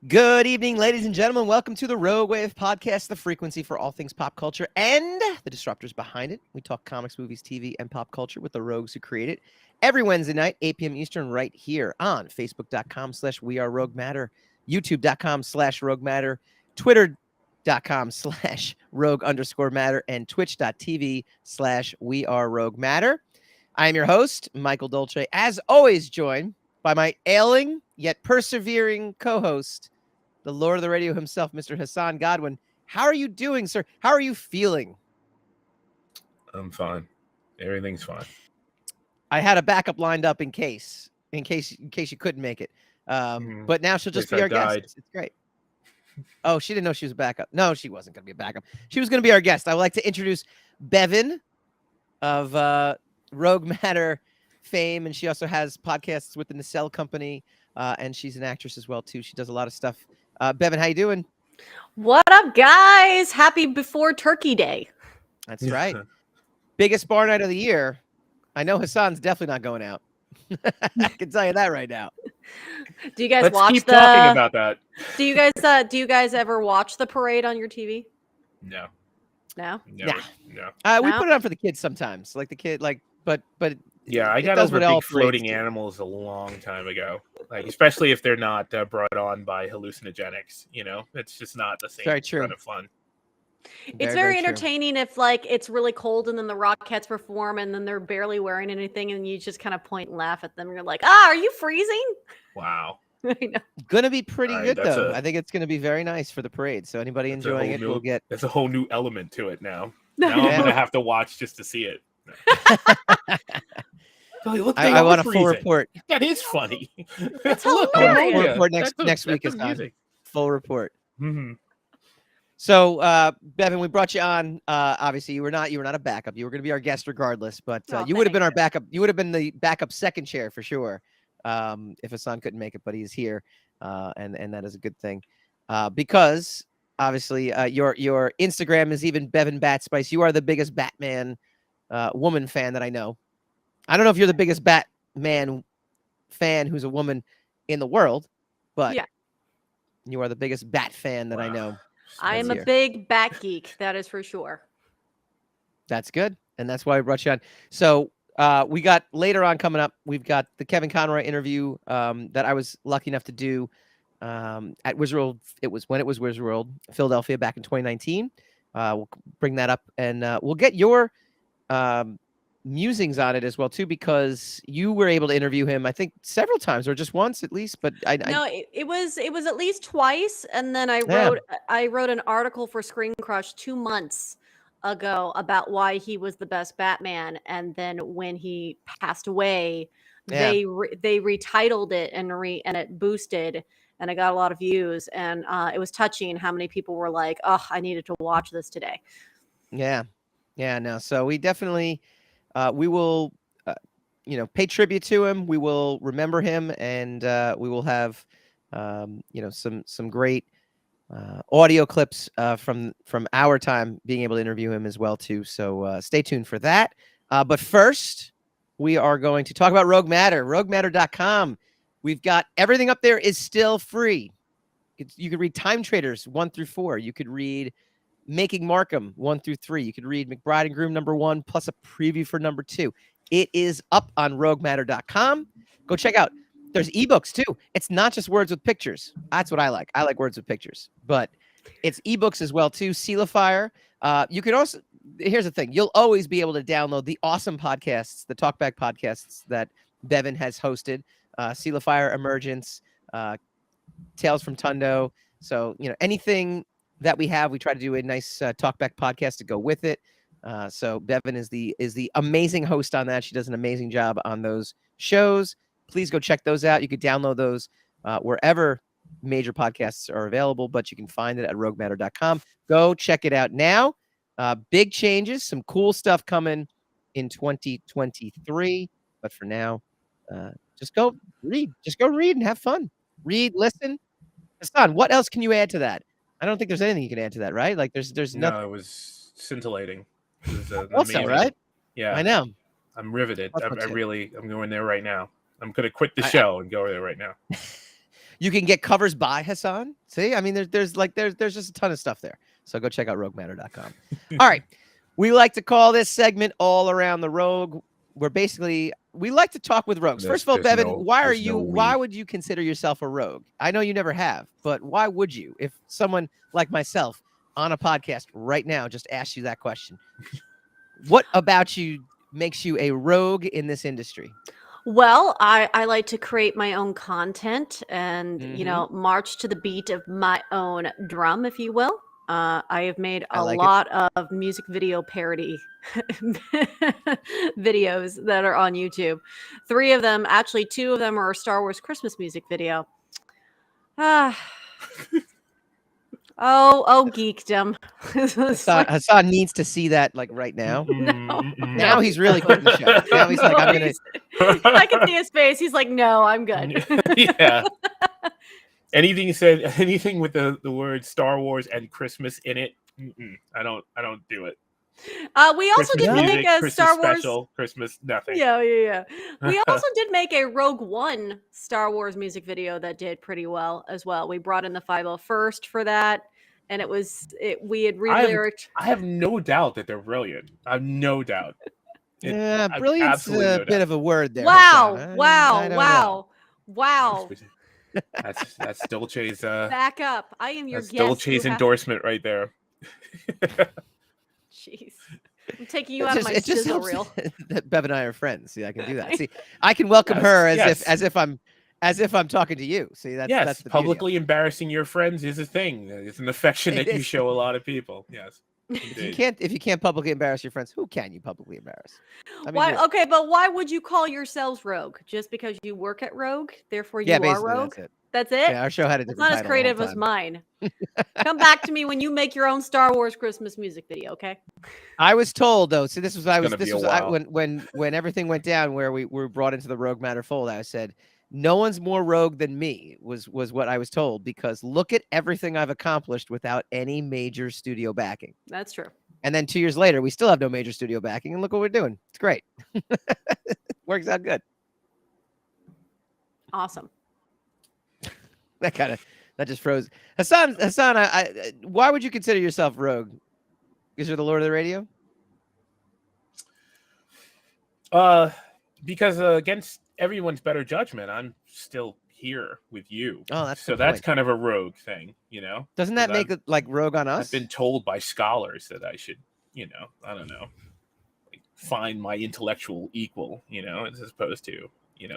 Good evening, ladies and gentlemen. Welcome to the Rogue Wav podcast, the frequency for all things pop culture and the disruptors behind it. We talk comics, movies, TV, and pop culture with the rogues who create it every Wednesday night, 8 p.m. Eastern, right here on Facebook.com/WeAreRogueMatter, YouTube.com/RogueMatter, Twitter.com/Rogue_Matter, and Twitch.tv/WeAreRogueMatter. I am your host, Michael Dolce, as always joined by my ailing yet persevering co-host, the Lord of the Radio himself, Mr. Hassan Godwin. How are you doing, sir? How are you feeling? I'm fine. Everything's fine. I had a backup lined up in case you couldn't make it. But now she'll just be our guest. It's great. Oh, she didn't know she was a backup. No, she wasn't going to be a backup. She was going to be our guest. I would like to introduce Bevin of Rogue Matter fame, and she also has podcasts with the Nacelle Company, and she's an actress as well too. She does a lot of stuff. Bevin, how you doing? What up, guys? Happy before Turkey Day. That's right. Biggest bar night of the year. I know Hassan's definitely not going out. I can tell you that right now. Do you guys Let's watch keep talking about that. Do you guys ever watch the parade on your TV? No. No? No. We put it on for the kids sometimes. Like the kid, but yeah, I got over big floating animals a long time ago. Like, especially if they're not brought on by hallucinogenics, you know, it's just not the same kind of fun. It's very entertaining if like it's really cold and then the Rockettes perform and then they're barely wearing anything and you just kind of point and laugh at them. You're like, are you freezing? Wow. I know. Gonna be pretty good though. I think it's gonna be very nice for the parade. So anybody enjoying it will get. There's a whole new element to it now. Now I'm gonna have to watch just to see it. Look, I want a full report. That is funny. It's hilarious. Full report next week is done. Full report. Mm-hmm. So, Bevin, we brought you on. Obviously, you were not a backup. You were going to be our guest regardless, but you would have been our backup. You would have been the backup second chair for sure if Hassan couldn't make it. But he's here, and that is a good thing because obviously your Instagram is even Bevin Batspice. You are the biggest Batman woman fan that I know. I don't know if you're the biggest Batman fan who's a woman in the world, but yeah, you are the biggest Bat fan that I know. I am a big Bat geek, that is for sure. That's good, and that's why I brought you on. So we got later on coming up, we've got the Kevin Conroy interview that I was lucky enough to do at Wizard World. It was when it was Wizard World, Philadelphia, back in 2019. We'll bring that up, and we'll get your musings on it as well too, because you were able to interview him I think several times or just once at least, but it was at least twice, and then I wrote an article for Screen Crush 2 months ago about why he was the best Batman, and then when he passed away they retitled it and it boosted and it got a lot of views, and it was touching how many people were like, oh, I needed to watch this today. So we definitely we will, pay tribute to him. We will remember him, and we will have, some great audio clips from our time being able to interview him as well too. So stay tuned for that. But first, we are going to talk about Rogue Matter. RogueMatter.com. We've got everything up there is still free. You could read Time Traders 1 through 4. You could read Making Markham 1 through 3. You could read McBride and Groom #1 plus a preview for #2. It is up on RogueMatter.com. Go check out. There's ebooks too. It's not just words with pictures. That's what I like. I like words with pictures, but it's ebooks as well too. Sealifier. You can also. Here's the thing. You'll always be able to download the awesome podcasts, the talkback podcasts that Bevin has hosted. Sealifier, Emergence, Tales from Tundo. So anything that we have, we try to do a nice talkback podcast to go with it. So Bevin is the amazing host on that. She does an amazing job on those shows. Please go check those out. You could download those wherever major podcasts are available, but you can find it at RogueMatter.com. Go check it out now. Big changes, some cool stuff coming in 2023. But for now, just go read. Just go read and have fun. Read, listen. Hassan, what else can you add to that? I don't think there's anything you can add to that, right? Like there's nothing. No, it was scintillating. It was also, right? Yeah, I know. I'm riveted. I'm going there right now. I'm going to quit the show and go there right now. You can get covers by Hassan. See, I mean, there's just a ton of stuff there. So go check out roguematter.com. All right. We like to call this segment All Around the Rogue. We like to talk with rogues. First of all, Bevin, why would you consider yourself a rogue? I know you never have, but why would you? If someone like myself on a podcast right now just asked you that question, what about you makes you a rogue in this industry? Well, I like to create my own content and, march to the beat of my own drum, if you will. I have made a lot of music video parody videos that are on YouTube. 3 of them, actually 2 of them are a Star Wars Christmas music video. Oh, geekdom. Hassan needs to see that like right now. No. Now he's really quitting the show. Now he's like, I'm gonna. I can see his face. He's like, no, I'm good. Yeah. Anything with the word Star Wars and Christmas in it, I don't do it. We also did make a Christmas Star Wars special, Christmas nothing. Yeah. We also did make a Rogue One Star Wars music video that did pretty well as well. We brought in the 501st for that, and we had re-lyricked. I have no doubt that they're brilliant. I have no doubt. Brilliant's a bit of a word there. Wow. That's Dolce's back up. I am your guest. That's Dolce's endorsement right there. Jeez. I'm taking you out of my sizzle reel. That Bev and I are friends. See, I can do that. See, I can welcome her as if I'm talking to you. See, that's the publicly embarrassing your friends is a thing. It's an affection that you show a lot of people. Yes. If you can't publicly embarrass your friends, who can you publicly embarrass? I mean, okay, but why would you call yourselves Rogue? Just because you work at Rogue, therefore you are Rogue? That's it. Yeah, our show had a different title. It's not as creative as mine. Come back to me when you make your own Star Wars Christmas music video, okay? I was told though. So this was when everything went down where we were brought into the Rogue Matter fold. I said, no one's more rogue than me was what I was told, because look at everything I've accomplished without any major studio backing. That's true. And then 2 years later, we still have no major studio backing, and look what we're doing. It's great. Works out good. Awesome. That just froze. Hassan, why would you consider yourself rogue? Because you're the Lord of the Radio? Because against everyone's better judgment, I'm still here with you. Oh, that's kind of a rogue thing, Doesn't that make it like rogue on us? I've been told by scholars that I should, I don't know, find my intellectual equal, as opposed to,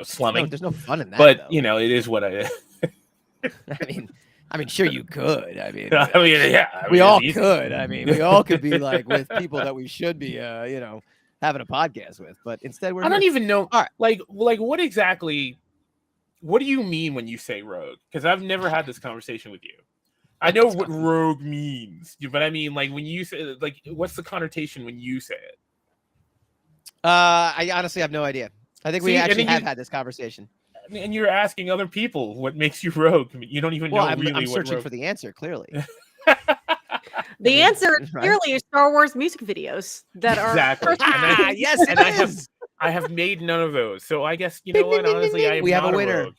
slumming. No, there's no fun in that. But though. It is what I. I mean, sure you could. Yeah. We all could. I mean, we all could be like with people that we should be, having a podcast with. But instead, I don't even know. All right. Like, what exactly? What do you mean when you say rogue? Because I've never had this conversation with you. I know what rogue means, but I mean, like, when you say, like, what's the connotation when you say it? I honestly have no idea. I think we actually have had this conversation. And you're asking other people what makes you rogue. You don't even know really I'm searching rogue... for the answer, clearly. The answer clearly is Star Wars music videos that are exactly. Yes, I have made none of those. So I guess you know what? Honestly, I am not a rogue.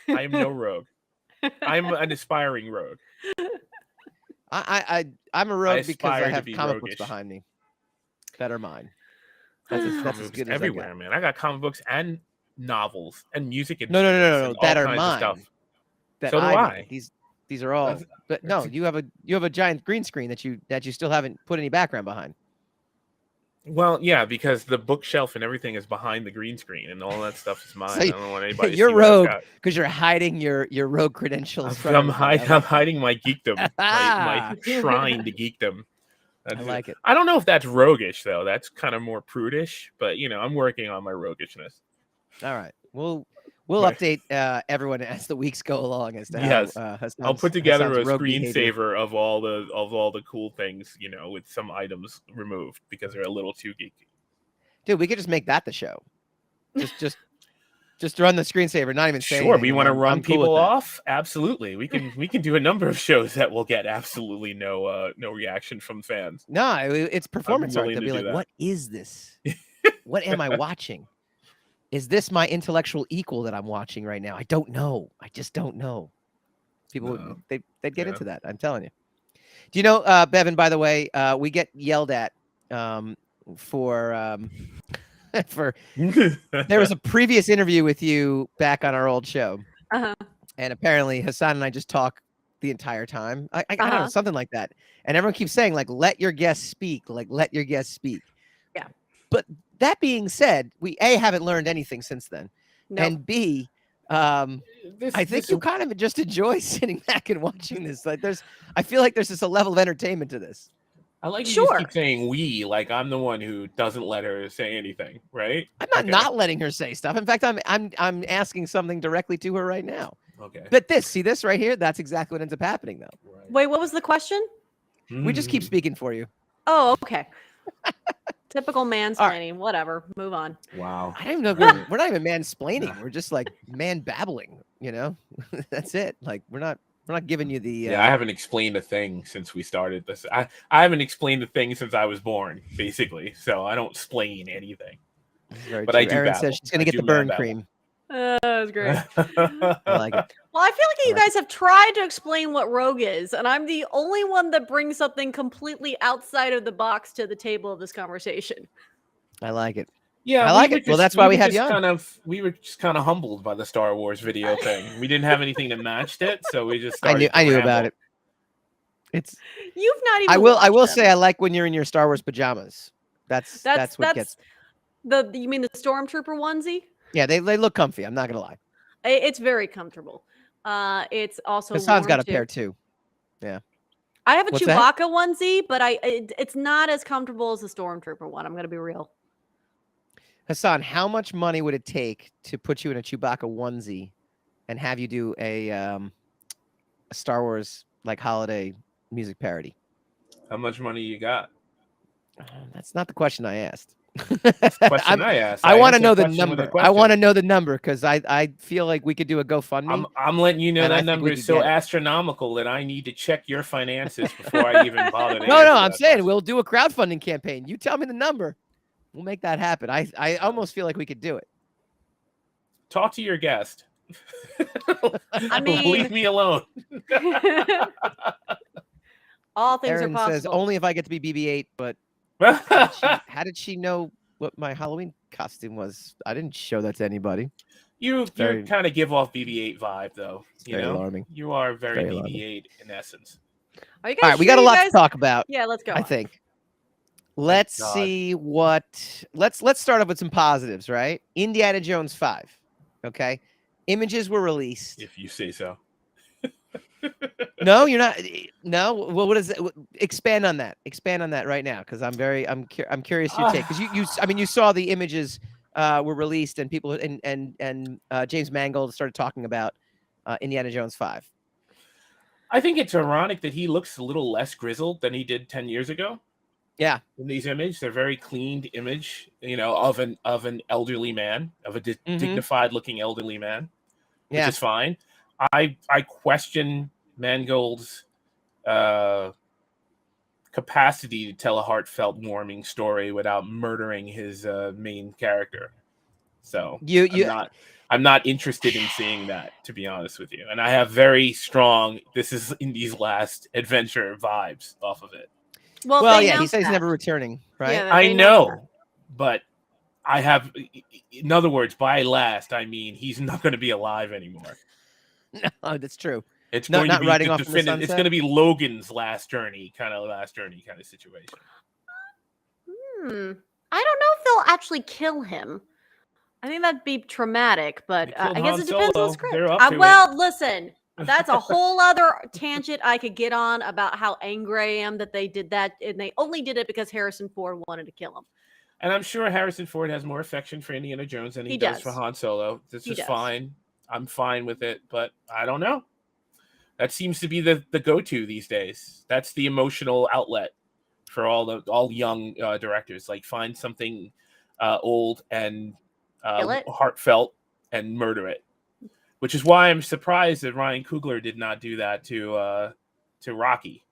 I am no rogue. I'm an aspiring rogue. I'm a rogue because I have comic books behind me that are mine. That's as good as everywhere, man. I got comic books and novels and music. And no, that are mine. Stuff. That so do I. These are all. But no, you have a giant green screen that you still haven't put any background behind. Well, yeah, because the bookshelf and everything is behind the green screen, and all that stuff is mine. So I don't want anybody. You're rogue because you're hiding your rogue credentials. I'm hiding my geekdom, my shrine to geekdom. I like it. I don't know if that's roguish though. That's kind of more prudish, but I'm working on my roguishness. All right, we'll update everyone as the weeks go along as to how. I'll put together a screensaver of all the cool things, with some items removed because they're a little too geeky. Dude, we could just make that the show. Just run the screensaver, not even say. Sure, we want to run people off. Absolutely, we can do a number of shows that will get absolutely no reaction from fans. No, it's performance art. They'll be like, "What is this? What am I watching? Is this my intellectual equal that I'm watching right now? I don't know. I just don't know." People No. they'd get Yeah. into that. I'm telling you. Do you know, Bevin? By the way, we get yelled at for for. There was a previous interview with you back on our old show, and apparently Hassan and I just talk the entire time. I don't know, something like that. And everyone keeps saying like, "Let your guests speak," like "Let your guests speak." Yeah. But that being said, we haven't learned anything since then, and B, I think you kind of just enjoy sitting back and watching this. Like, I feel like there's just a level of entertainment to this. I like you just keep saying we, like I'm the one who doesn't let her say anything, right? I'm not letting her say stuff. In fact, I'm asking something directly to her right now. Okay. But see this right here? That's exactly what ends up happening, though. Right. Wait, what was the question? We just keep speaking for you. Oh, okay. Typical mansplaining. Right. Whatever. Move on. Wow. I don't even know. We're not even mansplaining. We're just like man babbling. You know, that's it. Like we're not giving you the. Yeah, I haven't explained a thing since we started this. I haven't explained a thing since I was born, basically. So I don't explain anything. But true. I do. Erin babble. says she's going to get the burn cream. That was great. I like it. Well, I feel like you guys have tried to explain what Rogue is, and I'm the only one that brings something completely outside of the box to the table of this conversation. I like it. Yeah, I like it. Well, that's why we have you on. We were just kind of humbled by the Star Wars video thing. We didn't have anything that matched it, so we just started I knew about it. You've not even. I will say I like when you're in your Star Wars pajamas. That's what gets. You mean the Stormtrooper onesie? Yeah, they look comfy. I'm not gonna lie. It's very comfortable. It's also Hassan's got a pair too. Yeah. I have a Chewbacca onesie, but it's not as comfortable as the Stormtrooper one. I'm gonna be real. Hassan, how much money would it take to put you in a Chewbacca onesie and have you do a Star Wars like holiday music parody? How much money you got? That's not the question I asked. I want to know the number. I want to know the number because I feel like we could do a GoFundMe. I'm letting you know that number is so astronomical that I need to check your finances before I even bother. No, I'm saying we'll do a crowdfunding campaign. You tell me the number. We'll make that happen. I almost feel like we could do it. Talk to your guest. I mean, leave me alone. All things Erin are possible. says only if I get to be BB-8, but how did she know what my Halloween costume was? I didn't show that to anybody. You kind of give off BB-8 vibe, though. You know, alarming. You are very BB-8 in essence. Are you guys all right, we got a lot to talk about. Yeah, let's go. I think. Let's see what. Let's start off with some positives, right? Indiana Jones 5. Okay, images were released. If you say so. No, you're not. No, well, what is it? Expand on that. Expand on that right now, because I'm curious your take. Because you saw the images were released, and people and James Mangold started talking about Indiana Jones 5. I think it's ironic that he looks a little less grizzled than he did 10 years ago. Yeah, in these images, they're very cleaned image, of an elderly man, of a dignified looking elderly man, which is fine. I question Mangold's capacity to tell a heartfelt, warming story without murdering his main character. So I'm not interested in seeing that, to be honest with you. And I have very strong "this is Indy's last adventure" vibes off of it. Well, yeah, he said he's never returning, right? Yeah, I know, but I have. In other words, by last, I mean he's not going to be alive anymore. No, that's true. It's going to be riding off the It's going to be Logan's last journey kind of situation. I don't know if they'll actually kill him. I think that'd be traumatic, but I guess it depends on the script. Listen, that's a whole other tangent I could get on about how angry I am that they did that, and they only did it because Harrison Ford wanted to kill him. And I'm sure Harrison Ford has more affection for Indiana Jones than he does for Han Solo. This is fine. I'm fine with it, but I don't know. That seems to be the go-to these days. That's the emotional outlet for all young directors. Like, find something old and heartfelt and murder it. Which is why I'm surprised that Ryan Coogler did not do that to Rocky,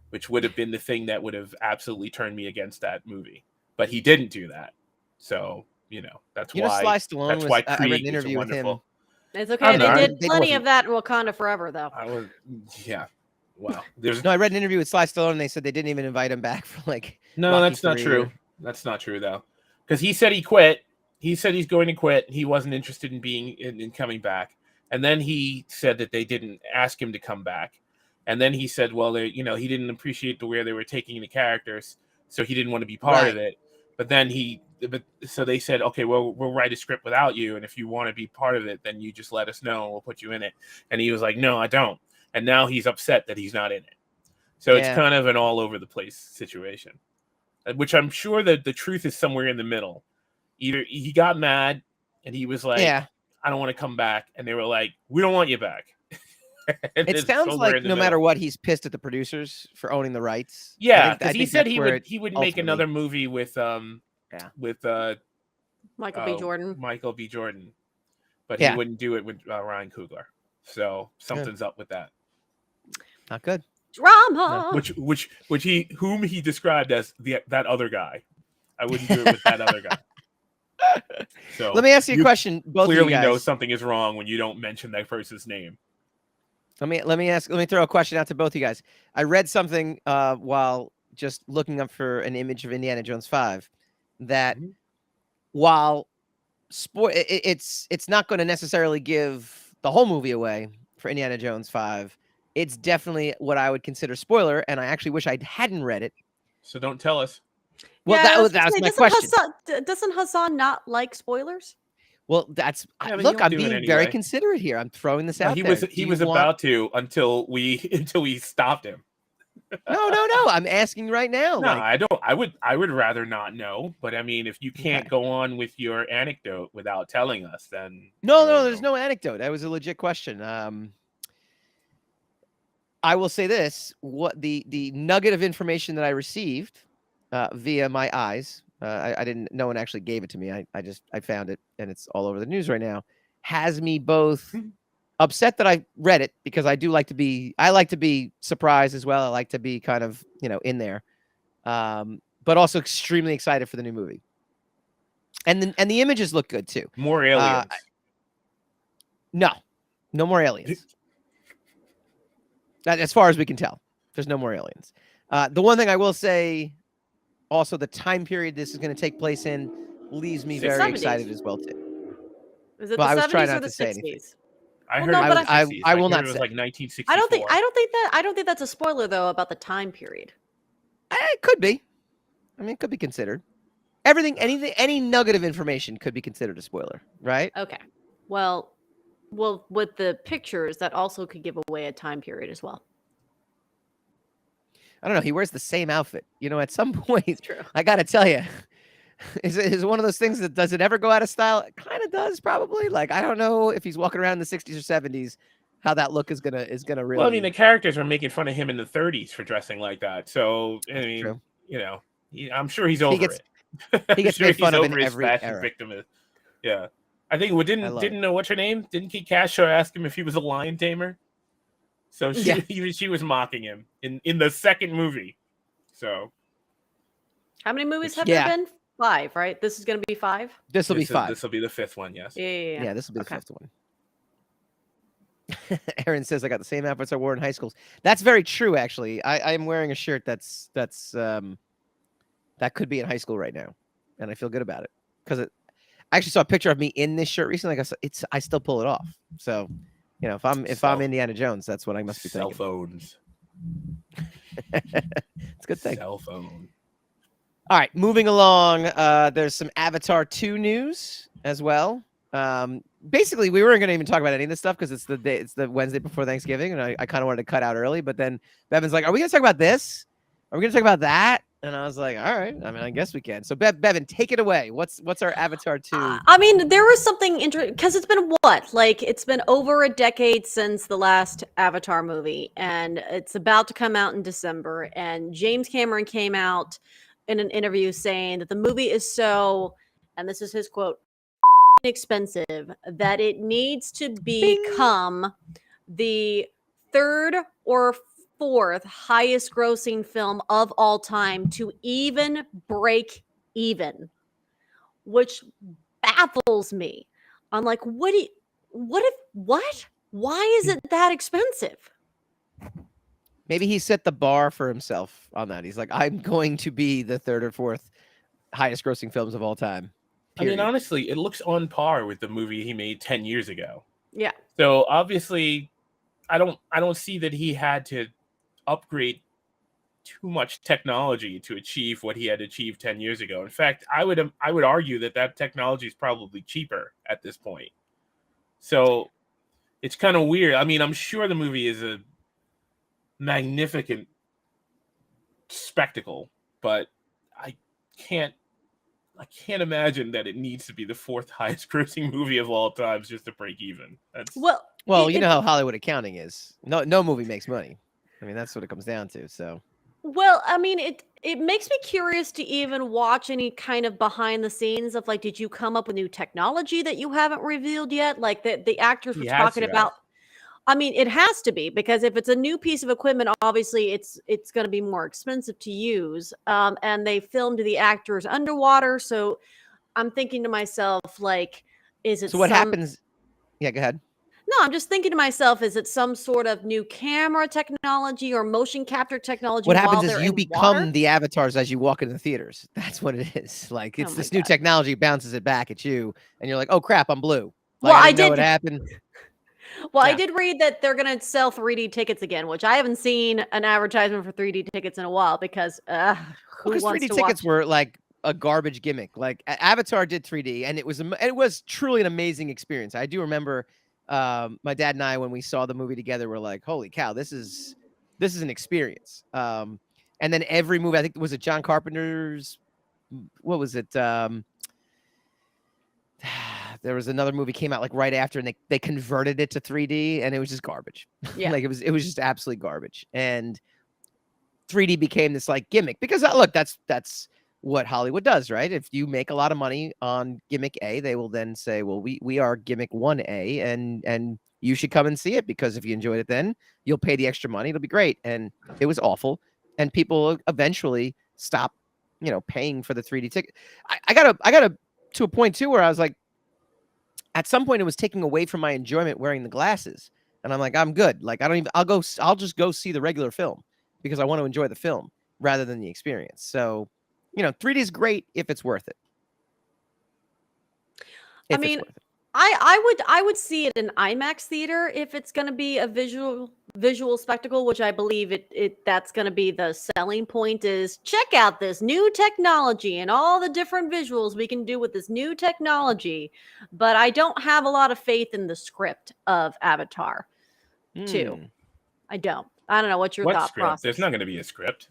which would have been the thing that would have absolutely turned me against that movie. But he didn't do that, so that's why. Sly Stallone that's why I read an Krieg is interview with him. It's okay. I'm They not. did They plenty wasn't. of that in Wakanda Forever, though. I was, yeah. Wow. There's No, I read an interview with Sly Stallone, and they said they didn't even invite him back for like no, Rocky that's not 3 true. That's not true though, because he said he quit. He said he's going to quit. He wasn't interested in being in coming back, and then he said that they didn't ask him to come back, and then he said, well, they, he didn't appreciate the way they were taking the characters, so he didn't want to be part of it. But then so they said, okay, well, we'll write a script without you, and if you want to be part of it, then you just let us know, and we'll put you in it. And he was like, no, I don't. And now he's upset that he's not in it. So it's kind of an all over the place situation, which I'm sure that the truth is somewhere in the middle. Either he got mad and he was like, I don't want to come back. And they were like, we don't want you back. It sounds like no matter what, he's pissed at the producers for owning the rights. Yeah, because he said he would make another movie with Michael B. Jordan. Michael B. Jordan, but he wouldn't do it with Ryan Coogler. So something's up with that. Not good. Drama. Whom he described as that other guy. I wouldn't do it with that other guy. So let me ask you a question. Both clearly of you guys know something is wrong when you don't mention that person's name. Let me throw a question out to both of you guys. I read something while just looking up for an image of Indiana Jones 5 that while it's not going to necessarily give the whole movie away for Indiana Jones 5. It's definitely what I would consider spoiler, and I actually wish I hadn't read it. So don't tell us. Well, that was my question. Doesn't Hassan not like spoilers? Well, look, I'm being very considerate here. I'm throwing this out there. He was about to until we stopped him. No. I'm asking right now. No, I don't. I would rather not know. But I mean, if you can't go on with your anecdote without telling us, then no. There's no anecdote. That was a legit question. I will say this: what the nugget of information that I received via my eyes, I didn't. No one actually gave it to me. I found it, and it's all over the news right now. Has me both upset that I read it because I like to be surprised as well. I like to be kind of in there, but also extremely excited for the new movie. And the images look good too. More aliens? No more aliens. As far as we can tell, there's no more aliens. The one thing I will say, also, the time period this is going to take place in leaves me very 70s. Excited as well too. Is it Well, I the was trying 70s or not the to say anything. 60s? I Well, heard no, it but was I 60s. I will hear not it was say. like 1964. I don't think that's a spoiler though about the time period. It could be. I mean, it could be considered. Any nugget of information could be considered a spoiler, right? Okay. Well, with the pictures, that also could give away a time period as well. I don't know. He wears the same outfit. At some point, True. I got to tell you, is it one of those things that does it ever go out of style? It kind of does, probably. Like, I don't know if he's walking around in the 60s or 70s, how that look is gonna really. Well, I mean, the characters are making fun of him in the 30s for dressing like that. So I mean, True. I'm sure he's over it. He gets made fun of in every era. Victim. Yeah, I think didn't know what's her name. Didn't Kate Casher ask him if he was a lion tamer? So she was mocking him in the second movie. So how many movies have there been? 5, right? This is going to be 5. This will be 5. This will be the 5th one. Yes. Yeah. This will be the 5th one. Aaron says I got the same outfits I wore in high school. That's very true, actually. I am wearing a shirt that's that could be in high school right now, and I feel good about it because I actually saw a picture of me in this shirt recently. I still pull it off. So, if I'm Indiana Jones, that's what I must be thinking. Cell phones. It's a good thing. Cell phone. All right, moving along. There's some Avatar 2 news as well. Basically, we weren't going to even talk about any of this stuff because it's the Wednesday before Thanksgiving, and I kind of wanted to cut out early. But then Bevin's like, "Are we going to talk about this? Are we going to talk about that?" And I was like, "All right. I mean, I guess we can." So, Bevin, take it away. What's our Avatar 2? I mean, there was something interesting because it's been it's been over a decade since the last Avatar movie, and it's about to come out in December. And James Cameron came out in an interview saying that the movie is so, and this is his quote, expensive that it needs to become the 3rd or 4th highest grossing film of all time to even break even, which baffles me. I'm like, what? Why is it that expensive? Maybe he set the bar for himself on that. He's like, I'm going to be the third or fourth highest grossing films of all time. Period. I mean, honestly, it looks on par with the movie he made 10 years ago. Yeah. So obviously, I don't see that he had to upgrade too much technology to achieve what he had achieved 10 years ago. In fact, I would argue that technology is probably cheaper at this point. So it's kind of weird. I mean, I'm sure the movie is a magnificent spectacle, but I can't imagine that it needs to be the fourth highest grossing movie of all times just to break even. That's well, you know how Hollywood accounting is. No movie makes money. I mean, that's what it comes down to. So, well, I mean, it makes me curious to even watch any kind of behind the scenes of like, did you come up with new technology that you haven't revealed yet? Like the actors were talking about. I mean, it has to be, because if it's a new piece of equipment, obviously it's going to be more expensive to use. And they filmed the actors underwater, so I'm thinking to myself, like, is it? So what happens? Yeah, go ahead. No, I'm just thinking to myself, is it some sort of new camera technology or motion capture technology? What happens while is they're you in become water? the avatars as you walk into the theaters. That's what it is. Like, it's Oh my this new God. technology bounces it back at you, and you're like, oh crap, I'm blue. Like, Well, I I didn't know what did. happened. Well, I Yeah. did read that they're going to sell 3D tickets again, which I haven't seen an advertisement for 3D tickets in a while, because who Because wants 3D to tickets watch? were like a garbage gimmick. Like Avatar did 3D, and it was truly an amazing experience. I do remember my dad and I, when we saw the movie together, were like, "Holy cow, this is an experience." And then every movie, I think, was it John Carpenter's? What was it? There was another movie came out like right after, and they converted it to 3D, and it was just garbage. Yeah. Like it was just absolute garbage. And 3D became this like gimmick because look, that's what Hollywood does, right? If you make a lot of money on gimmick A, they will then say, well, we are gimmick 1A, and you should come and see it, because if you enjoyed it, then you'll pay the extra money. It'll be great. And it was awful. And people eventually stop, paying for the 3D ticket. I got to a point too where I was like, at some point it was taking away from my enjoyment wearing the glasses. And I'm like, I'm good. Like, I'll just go see the regular film, because I want to enjoy the film rather than the experience. So, 3D is great if it's worth it. I mean, I would see it in IMAX theater if it's going to be a visual spectacle, which I believe that's going to be the selling point, is check out this new technology and all the different visuals we can do with this new technology. But I don't have a lot of faith in the script of Avatar 2. I don't know what's your thought script? process. There's not going to be a script.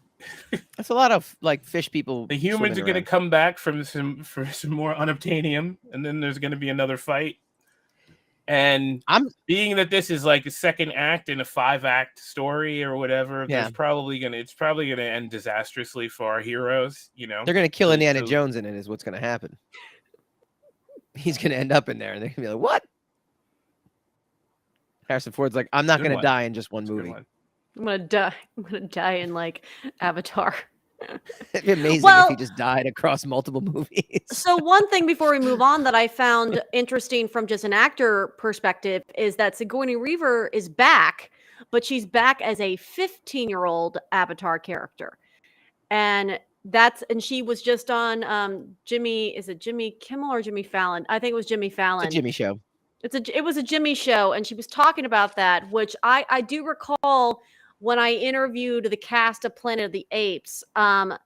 That's a lot of like fish people. The humans are going to come back for some more unobtainium, and then there's going to be another fight. And being that this is like a second act in a 5-act story or whatever, it's probably gonna end disastrously for our heroes. They're gonna kill Indiana Jones in it, is what's gonna happen. He's gonna end up in there, and they're gonna be like, "What?" Harrison Ford's like, "I'm not gonna die in just one movie. I'm gonna die. I'm gonna die in like Avatar." It'd be amazing if he just died across multiple movies. So one thing before we move on that I found interesting from just an actor perspective is that Sigourney Weaver is back, but she's back as a 15-year-old Avatar character. And she was just on is it Jimmy Kimmel or Jimmy Fallon? I think it was Jimmy Fallon. It's a Jimmy show. It was a Jimmy show, and she was talking about that, which I do recall when I interviewed the cast of Planet of the Apes, the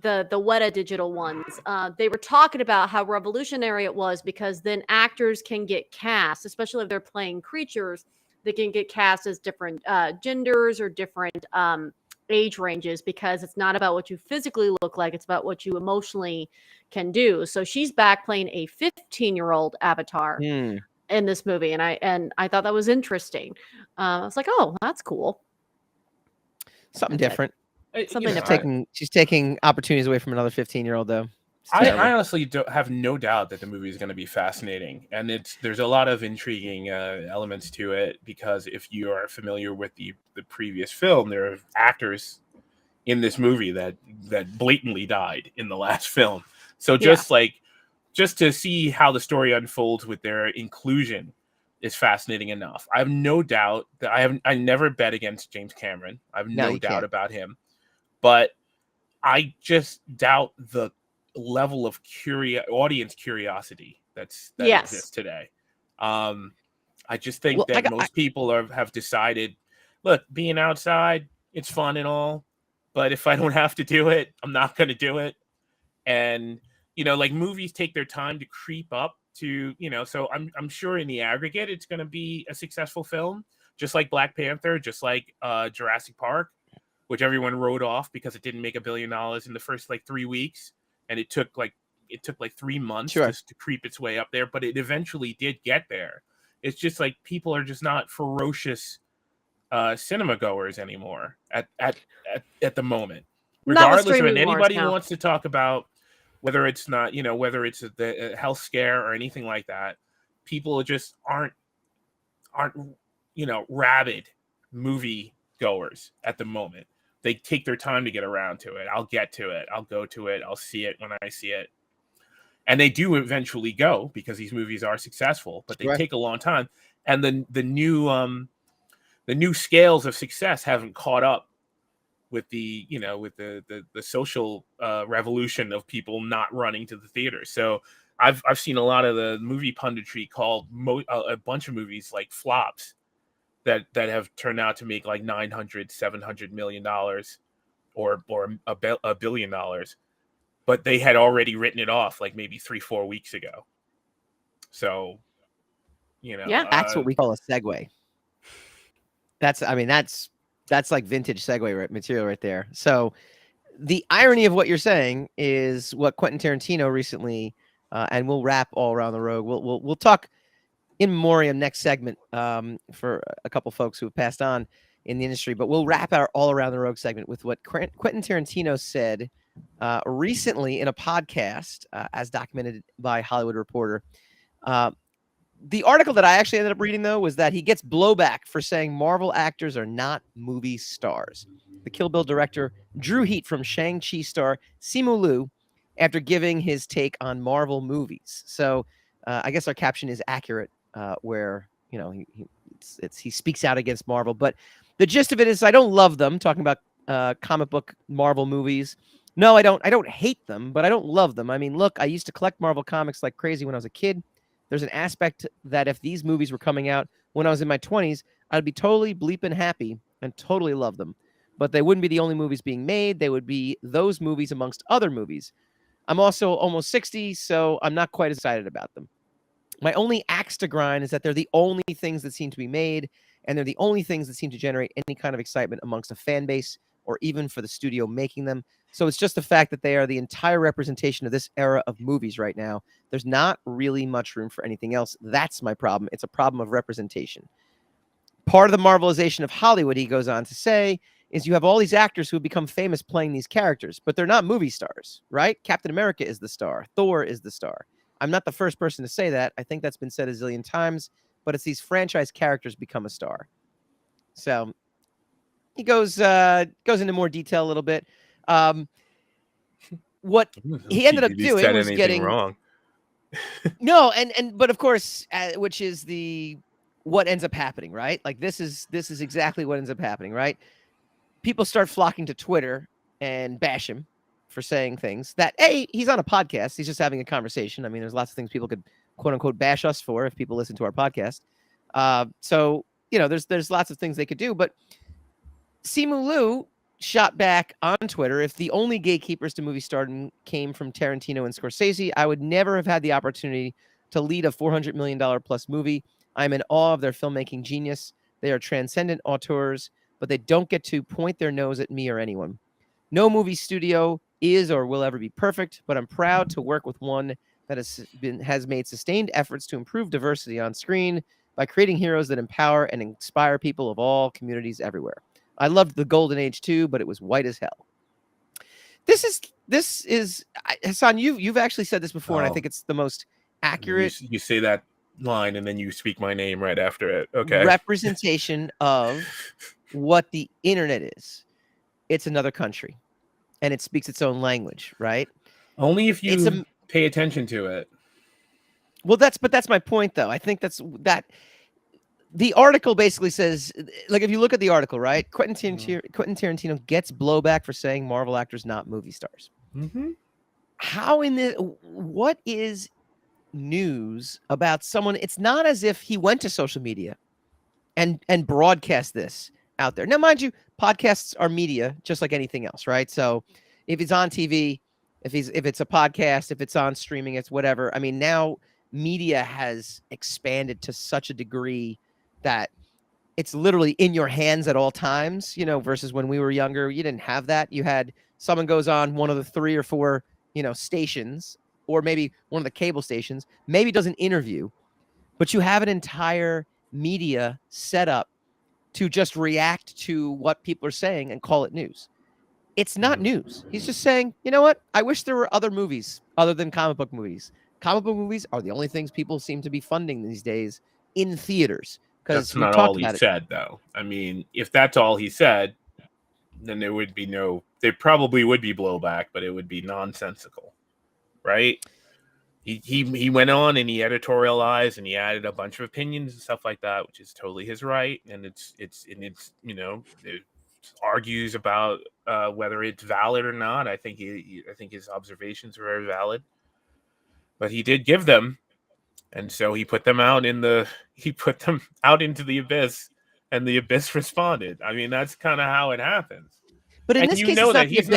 Weta digital ones. They were talking about how revolutionary it was, because then actors can get cast, especially if they're playing creatures, they can get cast as different genders or different age ranges, because it's not about what you physically look like, it's about what you emotionally can do. So she's back playing a 15-year-old Avatar in this movie, and I thought that was interesting. I was like, oh, that's cool. Something different. Something different. She's taking opportunities away from another 15-year-old, though. I honestly have no doubt that the movie is going to be fascinating, and there's a lot of intriguing elements to it, because if you are familiar with the previous film, there are actors in this movie that blatantly died in the last film. So just to see how the story unfolds with their inclusion is fascinating enough. I have no doubt that I never bet against James Cameron. I have no doubt about him, but I just doubt the level of audience curiosity that exists today. I just think that most people have decided, look, being outside, it's fun and all, but if I don't have to do it, I'm not going to do it. And like movies take their time to creep up to, so I'm sure in the aggregate it's going to be a successful film, just like Black Panther, just like Jurassic Park, which everyone wrote off because it didn't make $1 billion in the first 3 weeks, and it took 3 months just to creep its way up there, but it eventually did get there. It's just people are just not ferocious cinema goers anymore at the moment. Regardless of anybody wants to talk about whether it's not, whether it's the health scare or anything like that, people just aren't rabid movie goers at the moment. They take their time to get around to it. I'll get to it. I'll go to it. I'll see it when I see it. And they do eventually go because these movies are successful, but they take a long time. And the new scales of success haven't caught up with the social revolution of people not running to the theater. So I've seen a lot of the movie punditry called a bunch of movies like flops that have turned out to make $900-700 million or $1 billion, but they had already written it off maybe 3-4 weeks ago. So that's what we call a segue. That's like vintage segue material right there. So the irony of what you're saying is what Quentin Tarantino recently, and we'll wrap all around the rogue. We'll talk in memoriam next segment for a couple folks who have passed on in the industry, but we'll wrap our all around the rogue segment with what Quentin Tarantino said recently in a podcast, as documented by Hollywood Reporter. The article that I actually ended up reading, though, was that he gets blowback for saying Marvel actors are not movie stars. The Kill Bill director drew heat from Shang-Chi star Simu Liu after giving his take on Marvel movies. So I guess our caption is accurate, where he speaks out against Marvel. But the gist of it is, I don't love them. Talking about comic book Marvel movies. No, I don't. I don't hate them, but I don't love them. I mean, look, I used to collect Marvel comics like crazy when I was a kid. There's an aspect that if these movies were coming out when I was in my 20s, I'd be totally bleeping happy and totally love them. But they wouldn't be the only movies being made. They would be those movies amongst other movies. I'm also almost 60, so I'm not quite excited about them. My only axe to grind is that they're the only things that seem to be made, and they're the only things that seem to generate any kind of excitement amongst a fan base or even for the studio making them. So it's just the fact that they are the entire representation of this era of movies right now. There's not really much room for anything else. That's my problem. It's a problem of representation. Part of the Marvelization of Hollywood, he goes on to say, is you have all these actors who have become famous playing these characters, but they're not movie stars, right? Captain America is the star. Thor is the star. I'm not the first person to say that. I think that's been said a zillion times, but it's these franchise characters become a star. So he goes into more detail a little bit. What he ended up doing was getting wrong. No, but of course, which is what ends up happening, right? Like this is exactly what ends up happening, right? People start flocking to Twitter and bash him for saying things that he's on a podcast. He's just having a conversation. I mean, there's lots of things people could quote unquote bash us for if people listen to our podcast. So there's lots of things they could do, but Simu Liu shot back on Twitter, if the only gatekeepers to movie stardom came from Tarantino and Scorsese, I would never have had the opportunity to lead a $400 million plus movie. I'm in awe of their filmmaking genius. They are transcendent auteurs, but they don't get to point their nose at me or anyone. No movie studio is or will ever be perfect, but I'm proud to work with one that has made sustained efforts to improve diversity on screen by creating heroes that empower and inspire people of all communities everywhere. I loved the Golden Age too, but it was white as hell. This is Hassan. You've actually said this before, and I think it's the most accurate. You say that line, and then you speak my name right after it. Okay. Representation of what the internet is. It's another country, and it speaks its own language, right? Only if you pay attention to it. Well, that's my point, though. I think that the article basically says, like, if you look at the article, right, Quentin Tarantino gets blowback for saying Marvel actors not movie stars. Mm-hmm. What is news about someone? It's not as if he went to social media and broadcast this out there. Now, mind you, podcasts are media just like anything else, right? So if it's on TV, if it's a podcast, if it's on streaming, it's whatever. I mean, now media has expanded to such a degree that it's literally in your hands at all times, you know, versus when we were younger, you didn't have that. You had someone goes on one of the 3 or 4, you know, stations, or maybe one of the cable stations, maybe does an interview, but you have an entire media set up to just react to what people are saying and call it news. It's not news. He's just saying, you know what? I wish there were other movies other than comic book movies. Comic book movies are the only things people seem to be funding these days in theaters. That's not all he said, though. I mean, if that's all he said, then there probably would be blowback, but it would be nonsensical, right? He went on and he editorialized and he added a bunch of opinions and stuff like that, which is totally his right, and it's you know, it argues about whether it's valid or not. I think his observations are very valid, but he did give them. And so he put them out into the abyss, and the abyss responded. I mean, that's kind of how it happens. But in this case, know that he's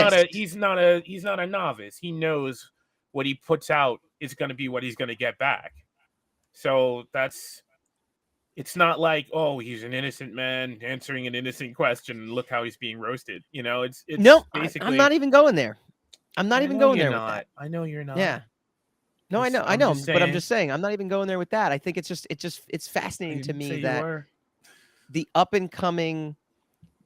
not a novice. He knows what he puts out is going to be what he's going to get back. So it's not like, oh, he's an innocent man answering an innocent question. And look how he's being roasted. You know, it's no. Basically, I'm not even going there. I'm not even going there with that. I know you're not. Yeah. No, I know, but I'm just saying, I'm not even going there with that. I think it's fascinating to me that the up and coming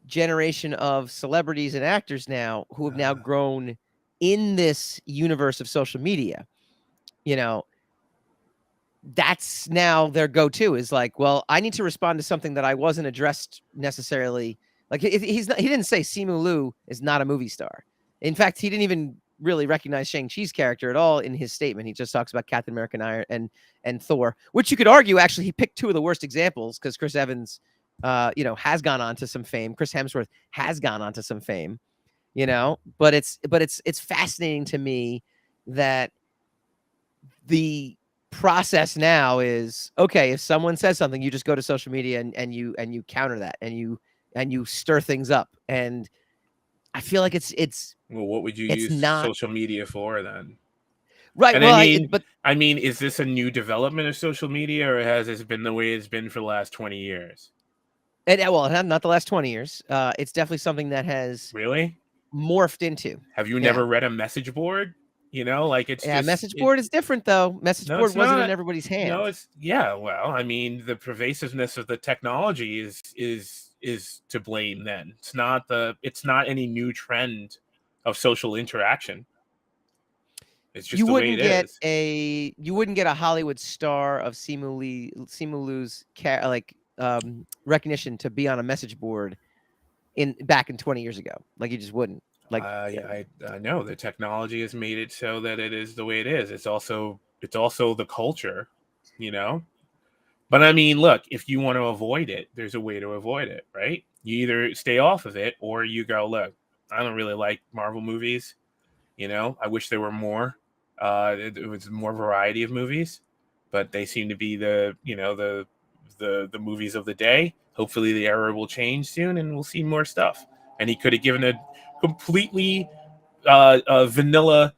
generation of celebrities and actors now who have now grown in this universe of social media, you know, that's now their go-to is like, well, I need to respond to something that I wasn't addressed necessarily. Like he didn't say Simu Liu is not a movie star. In fact, he didn't even really recognize Shang-Chi's character at all in his statement. He just talks about Captain America and Thor, which you could argue actually he picked 2 of the worst examples because Chris Evans, you know, has gone on to some fame. Chris Hemsworth has gone on to some fame, you know, but it's fascinating to me that the process now is, okay, if someone says something, you just go to social media and you counter that and you stir things up. And I feel like it's well, what would you use social media for then? Right. And well, I mean, is this a new development of social media, or has this been the way it's been for the last 20 years? Well, not the last 20 years. It's definitely something that has really morphed into. Have you never read a message board? You know, like message board is different though. Message board wasn't in everybody's hands. No, well, I mean, the pervasiveness of the technology is to blame. Then it's not any new trend of social interaction. It's just you wouldn't get a Hollywood star of Simu Liu's recognition to be on a message board back in 20 years ago. Like you just wouldn't. Like I know the technology has made it so that it is the way it is. It's also the culture, you know. But I mean, look, if you want to avoid it, there's a way to avoid it, right? You either stay off of it or you go, look, I don't really like Marvel movies. You know, I wish there were more. It was more variety of movies, but they seem to be the movies of the day. Hopefully the era will change soon and we'll see more stuff. And he could have given a completely vanilla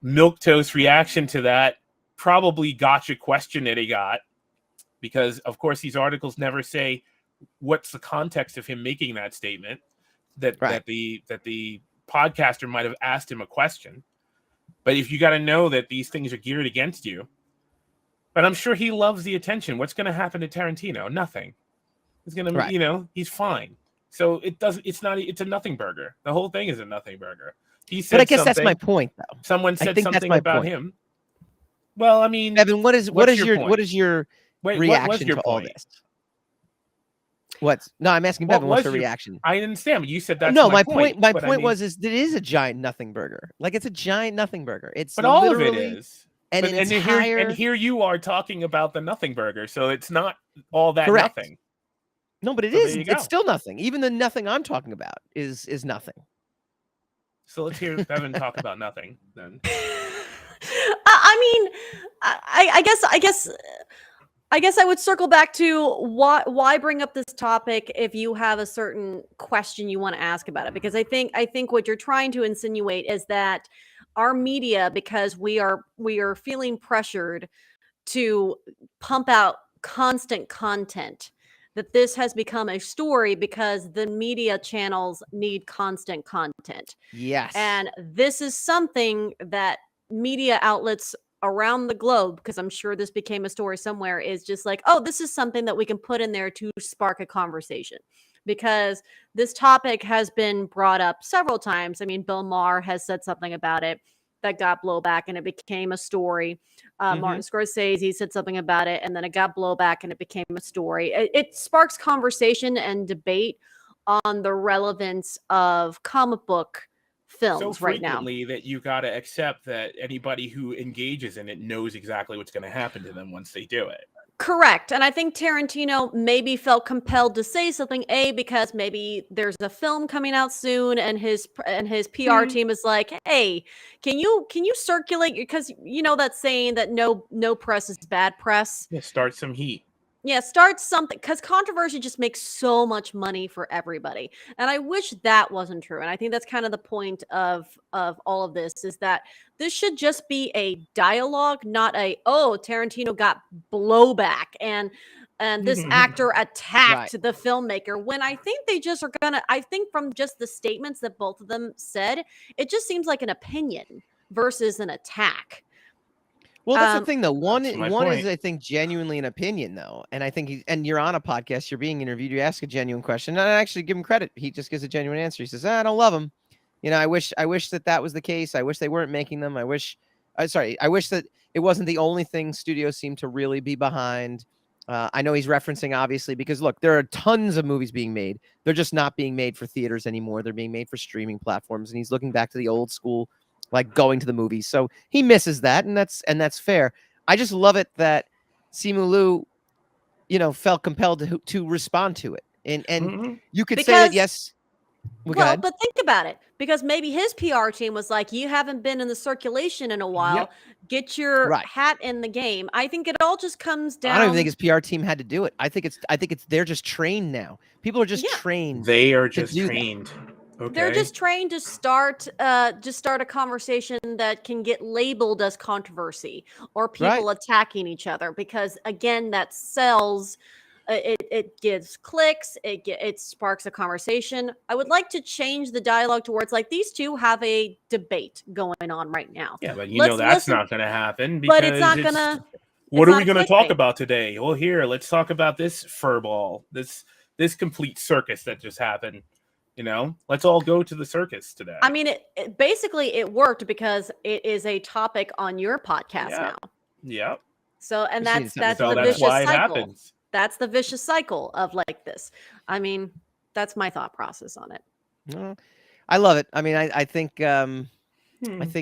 milquetoast reaction to that probably gotcha question that he got, because of course these articles never say what's the context of him making that statement, that the podcaster might have asked him a question. But if you got to know that these things are geared against you, but I'm sure he loves the attention. What's going to happen to Tarantino? Nothing. He's going to, he's fine. So it's a nothing burger. The whole thing is a nothing burger. He said, but I guess that's my point, though. Someone said something about him. Well, I mean, Evan, what is your reaction to all this? No, I'm asking Bevin. What's the reaction? I understand, but you said that's no. My point was it is a giant nothing burger. Like it's a giant nothing burger. But all of it is. And here you are talking about the nothing burger, so it's not all that nothing. No, but it So there is. you go. It's still nothing. Even the nothing I'm talking about is nothing. So let's hear Bevin talk about nothing then. I mean, I guess I would circle back to why bring up this topic if you have a certain question you want to ask about it, because I think what you're trying to insinuate is that our media, because we are feeling pressured to pump out constant content, that this has become a story because the media channels need constant content. Yes. And this is something that media outlets around the globe, because I'm sure this became a story somewhere, is just like, oh, this is something that we can put in there to spark a conversation. Because this topic has been brought up several times. I mean, Bill Maher has said something about it that got blowback and it became a story. Martin Scorsese said something about it and then it got blowback and it became a story. It sparks conversation and debate on the relevance of comic book films so right now. frequently that you got to accept that anybody who engages in it knows exactly what's going to happen to them once they do it. Correct. And I think Tarantino maybe felt compelled to say something, because maybe there's a film coming out soon and his PR team is like, hey, can you circulate, because you know that saying that no press is bad press. Yeah, start some heat. Yeah, start something, because controversy just makes so much money for everybody. And I wish that wasn't true. And I think that's kind of the point of all of this, is that this should just be a dialogue, not a, oh, Tarantino got blowback and this actor attacked the filmmaker, when I think they just are gonna, I think from just the statements that both of them said, it just seems like an opinion versus an attack. Well, that's the thing, though. One That's my is, point. I think, genuinely an opinion, though, and I think and you're on a podcast, you're being interviewed, you ask a genuine question, and I actually give him credit. He just gives a genuine answer. He says, "I don't love him. You know, I wish that was the case. I wish they weren't making them. I wish that it wasn't the only thing studios seem to really be behind." I know he's referencing, obviously, because look, there are tons of movies being made. They're just not being made for theaters anymore. They're being made for streaming platforms, and he's looking back to the old school, like going to the movies. So he misses that, and that's fair. I just love it that Simu Liu, felt compelled to respond to it. And you could say that, yes. Well, but think about it, because maybe his PR team was like, you haven't been in the circulation in a while. Yep. Get your hat in the game. I think it all just comes down. I don't even think his PR team had to do it. I think it's they're just trained now. People are just trained. They are just trained. Okay. They're just trained to start a conversation that can get labeled as controversy or people attacking each other, because again, that sells. It gives clicks. It sparks a conversation. I would like to change the dialogue towards, like, these two have a debate going on right now. Yeah, but that's not going to happen. But it's not going to. What are we going to talk about today? Well, here, let's talk about this furball, this complete circus that just happened. Let's all go to the circus today. I mean, it basically it worked because it is a topic on your podcast now. Yep. So, and that's the vicious why cycle. It happens. That's the vicious cycle of like this. I mean, that's my thought process on it. I love it. I mean, I think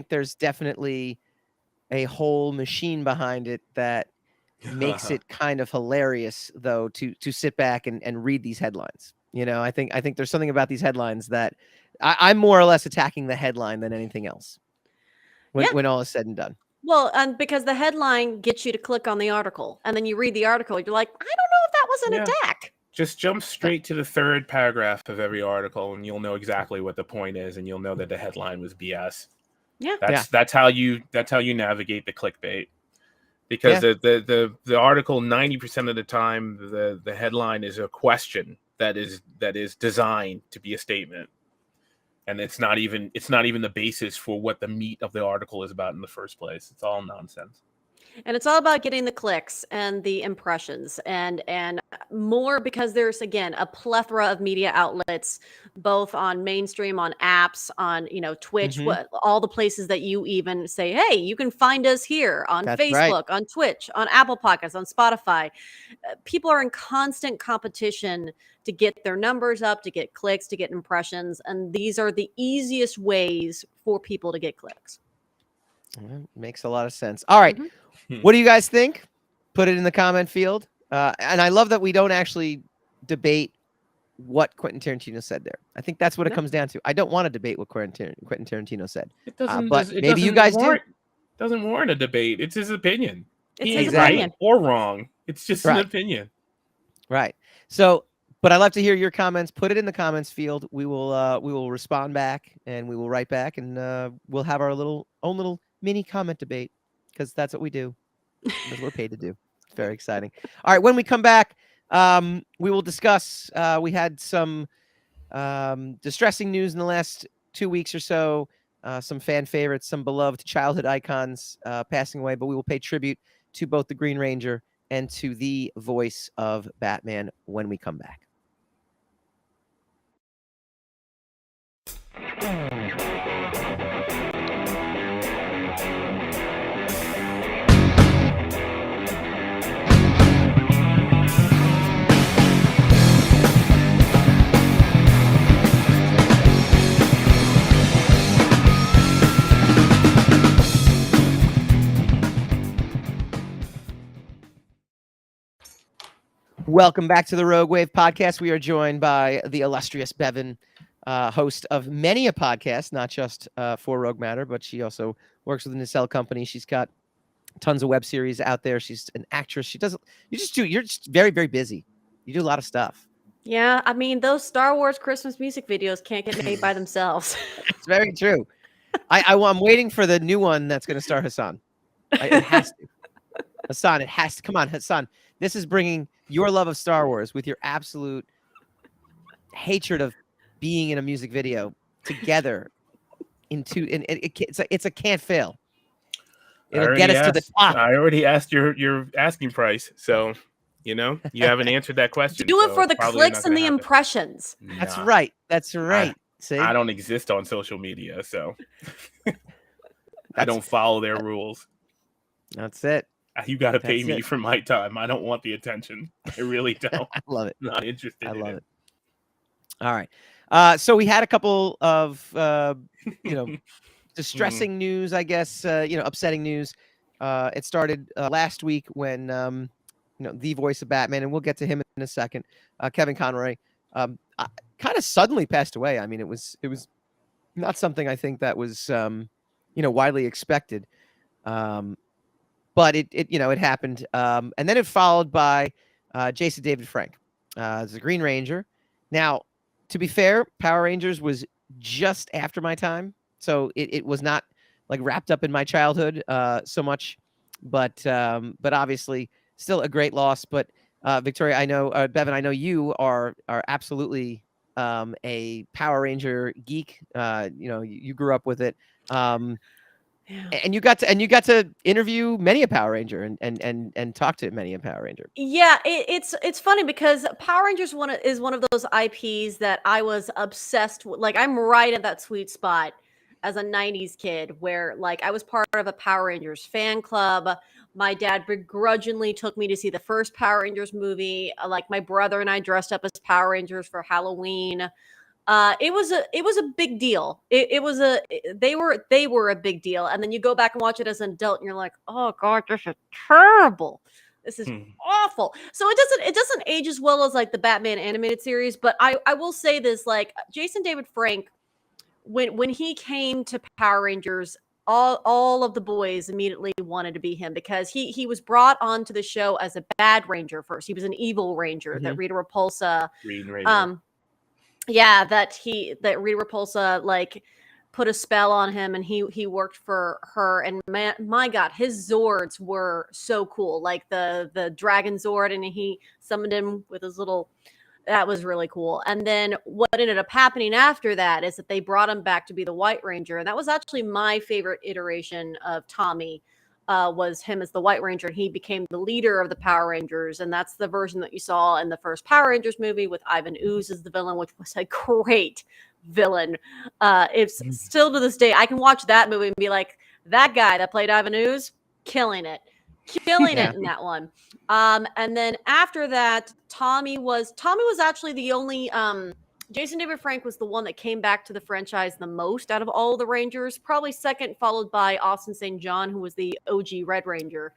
there's definitely a whole machine behind it that makes it kind of hilarious, though, to sit back and read these headlines. I think there's something about these headlines that I'm more or less attacking the headline than anything else when all is said and done. Well, and because the headline gets you to click on the article, and then you read the article, you're like, I don't know if that was an attack. Just jump straight to the third paragraph of every article, and you'll know exactly what the point is, and you'll know that the headline was BS. Yeah, that's how you navigate the clickbait. Because the article 90% of the time, the headline is a question that is designed to be a statement. And it's not even the basis for what the meat of the article is about in the first place. It's all nonsense. And it's all about getting the clicks and the impressions and more, because there's, again, a plethora of media outlets, both on mainstream, on apps, on, Twitch, all the places that you even say, hey, you can find us here on Facebook, on Twitch, on Apple Podcasts, on Spotify. People are in constant competition to get their numbers up, to get clicks, to get impressions. And these are the easiest ways for people to get clicks. Well, makes a lot of sense. All right. What do you guys think? Put it in the comment field. And I love that we don't actually debate what Quentin Tarantino said there. I think that's what it comes down to. I don't want to debate what Quentin Tarantino said. It doesn't. But It maybe you guys do. Doesn't warrant a debate. It's his opinion. It's He his ain't right opinion. or wrong. It's just an Right. opinion. Right. So, but I'd love to hear your comments. Put it in the comments field. We will respond back, and we will write back, and we'll have our own little mini comment debate, because that's what we do. That's what we're paid to do. It's very exciting. All right. When we come back, we will discuss. We had some distressing news in the last 2 weeks or so. Some fan favorites, some beloved childhood icons passing away, but we will pay tribute to both the Green Ranger and to the voice of Batman when we come back. Welcome back to the Rogue Wave podcast. We are joined by the illustrious Bevin, host of many a podcast, not just for Rogue Matter, but she also works with the Nacelle Company. She's got tons of web series out there. She's an actress. You're just very, very busy. You do a lot of stuff. Yeah, I mean, those Star Wars Christmas music videos can't get made by themselves. It's very true. I'm waiting for the new one that's going to star Hassan. It has to. Hassan, it has to. Come on, Hassan. This is bringing your love of Star Wars with your absolute hatred of being in a music video together it's a can't fail. It'll get us to the top. I already asked your asking price, so you haven't answered that question. Do it so for the probably clicks not and gonna the happen. impressions. That's Nah, right. That's right. See? I don't exist on social media, so I don't follow their rules. That's it. You got to pay That's me it. for my time. I don't want the attention. I really don't. I love it. Not interested. I in love it. All right. So we had a couple of distressing news, I guess, upsetting news. It started last week when the voice of Batman, and we'll get to him in a second, Kevin Conroy, kind of suddenly passed away. I mean, it was not something I think that was widely expected. But it happened. And then it followed by Jason David Frank as the Green Ranger. Now, to be fair, Power Rangers was just after my time, so it was not like wrapped up in my childhood so much. But obviously still a great loss. But Victoria, I know, Bevin, I know you are absolutely a Power Ranger geek. You grew up with it. Yeah. And you got to interview many a Power Ranger and talk to many a Power Ranger. Yeah, it's funny because Power Rangers is one of those IPs that I was obsessed with. Like, I'm right at that sweet spot as a 90s kid where, like, I was part of a Power Rangers fan club. My dad begrudgingly took me to see the first Power Rangers movie. Like, my brother and I dressed up as Power Rangers for Halloween. It was a big deal. They were a big deal. And then you go back and watch it as an adult and you're like, oh God, this is terrible. This is awful. So it doesn't age as well as like the Batman animated series. But I will say this, like Jason David Frank, when he came to Power Rangers, all of the boys immediately wanted to be him because he was brought onto the show as a bad ranger first. He was an evil ranger that Rita Repulsa Green Ranger. Yeah, that Rita Repulsa like put a spell on him, and he worked for her. And my God, his Zords were so cool, like the Dragon Zord, and he summoned him with his little. That was really cool. And then what ended up happening after that is that they brought him back to be the White Ranger, and that was actually my favorite iteration of Tommy. Was him as the White Ranger, and he became the leader of the Power Rangers, and that's the version that you saw in the first Power Rangers movie with Ivan Ooze as the villain, which was a great villain. It's still to this day, I can watch that movie and be like, that guy that played Ivan Ooze, killing it in that one. And then after that, Tommy was actually the only Jason David Frank was the one that came back to the franchise the most out of all the Rangers, probably second, followed by Austin St. John, who was the OG Red Ranger.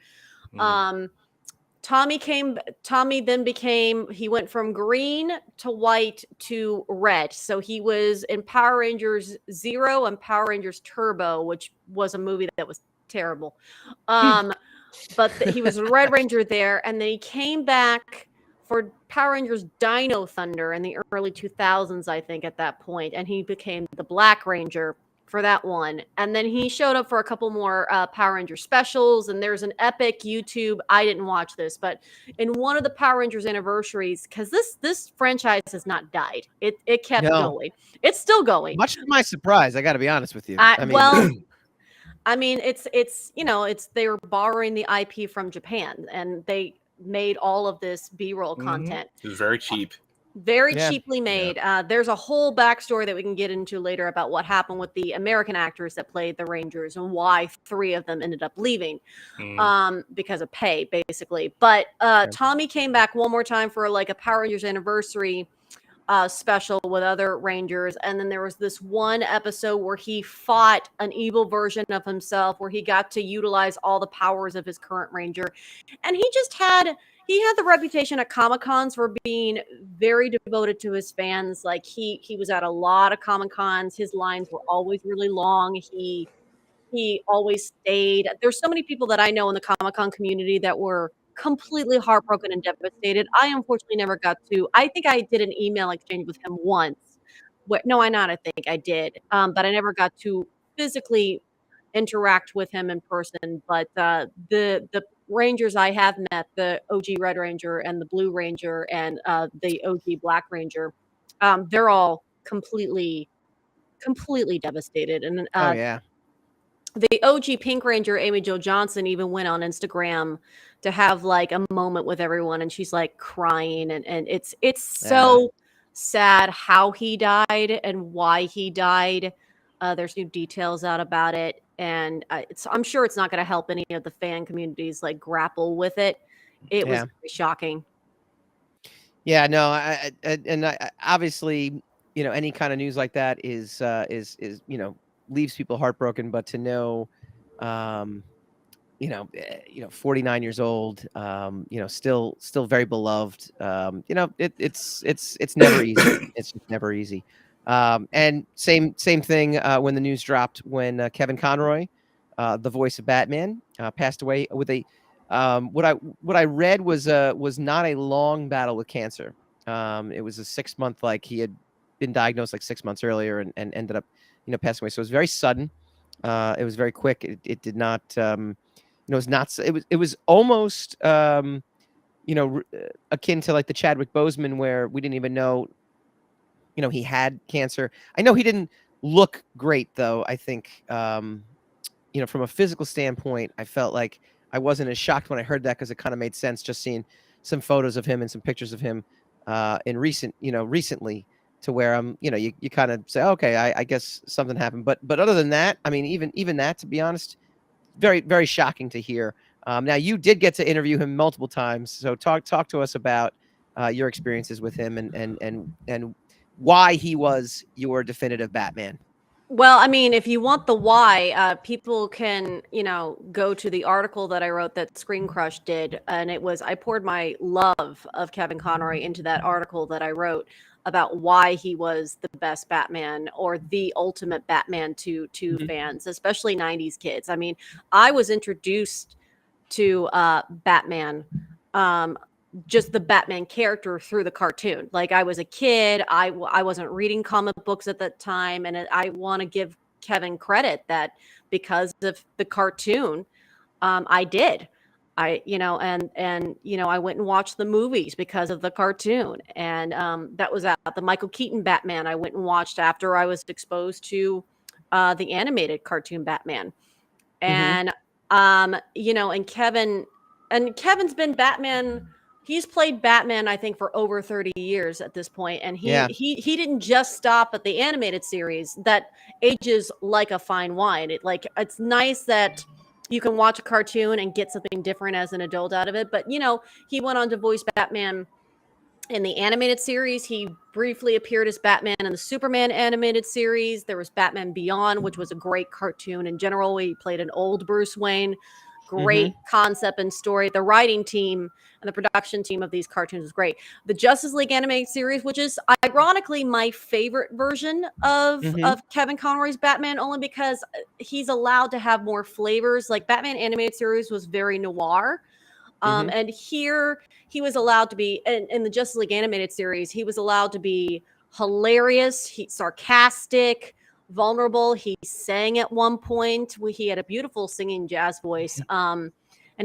Tommy then he went from green to white to red. So he was in Power Rangers Zero and Power Rangers Turbo, which was a movie that was terrible. But he was a Red Ranger there, and then he came back for Power Rangers Dino Thunder in the early 2000s, I think, at that point, and he became the Black Ranger for that one. And then he showed up for a couple more Power Ranger specials, and there's an epic YouTube, I didn't watch this, but in one of the Power Rangers anniversaries, because this franchise has not died. It kept going. It's still going. Much to my surprise, I got to be honest with you. Well, I mean, it's they were borrowing the IP from Japan, and they made all of this B-roll content. It was very cheap. Very cheaply made. There's a whole backstory that we can get into later about what happened with the American actors that played the Rangers and why 3 of them ended up leaving because of pay, basically. But Tommy came back one more time for like a Power Rangers anniversary special with other Rangers, and then there was this one episode where he fought an evil version of himself, where he got to utilize all the powers of his current Ranger, and he had the reputation at Comic-Cons for being very devoted to his fans. Like he was at a lot of Comic-Cons. His lines were always really long. He always stayed. There's so many people that I know in the Comic-Con community that were completely heartbroken and devastated. I unfortunately never got to. I think I did an email exchange with him once. No, I think I did. But I never got to physically interact with him in person. But the Rangers I have met, the OG Red Ranger and the Blue Ranger and the OG Black Ranger, they're all completely devastated. And the OG Pink Ranger, Amy Jo Johnson, even went on Instagram to have like a moment with everyone, and she's like crying, and it's so sad how he died and why he died. There's new details out about it, and I'm sure it's not going to help any of the fan communities like grapple with it. It was very shocking. Yeah, no, I obviously, any kind of news like that is leaves people heartbroken, but to know 49 years old, still very beloved, it's never easy. It's just never easy. And same thing when the news dropped when Kevin Conroy, the voice of Batman, passed away with a what I read was not a long battle with cancer. It was a 6-month, like he had been diagnosed like 6 months earlier and ended up passing away. So it was very sudden. It was very quick. It did not it was almost akin to like the Chadwick Boseman, where we didn't even know he had cancer. I know he didn't look great though. I think from a physical standpoint, I felt like I wasn't as shocked when I heard that, because it kind of made sense just seeing some photos of him and some pictures of him recently, to where you kind of say, okay, I guess something happened. But other than that, I mean, even that, to be honest, very, very shocking to hear. Now you did get to interview him multiple times, so talk to us about your experiences with him and why he was your definitive Batman. Well, I mean, if you want the why, people can, go to the article that I wrote that Screen Crush did. And I poured my love of Kevin Conroy into that article that I wrote about why he was the best Batman, or the ultimate Batman to fans, especially 90s kids. I mean, I was introduced to Batman, just the Batman character, through the cartoon. Like, I was a kid, I wasn't reading comic books at that time, and I want to give Kevin credit that because of the cartoon, I did. I went and watched the movies because of the cartoon, and that was the Michael Keaton Batman I went and watched after I was exposed to the animated cartoon Batman, and and Kevin's been Batman. He's played Batman, I think, for over 30 years at this point, and he didn't just stop at the animated series that ages like a fine wine. It's nice that you can watch a cartoon and get something different as an adult out of it. But he went on to voice Batman in the animated series. He briefly appeared as Batman in the Superman animated series. There was Batman Beyond, which was a great cartoon in general. He played an old Bruce Wayne. great concept and story. The writing team and the production team of these cartoons was great. The Justice League animated series, which is ironically my favorite version of Kevin Conroy's Batman, only because he's allowed to have more flavors. Like Batman animated series was very noir. And here he was allowed to be in the Justice League animated series, he was allowed to be hilarious, sarcastic, vulnerable. He sang at one point. He had a beautiful singing jazz voice. And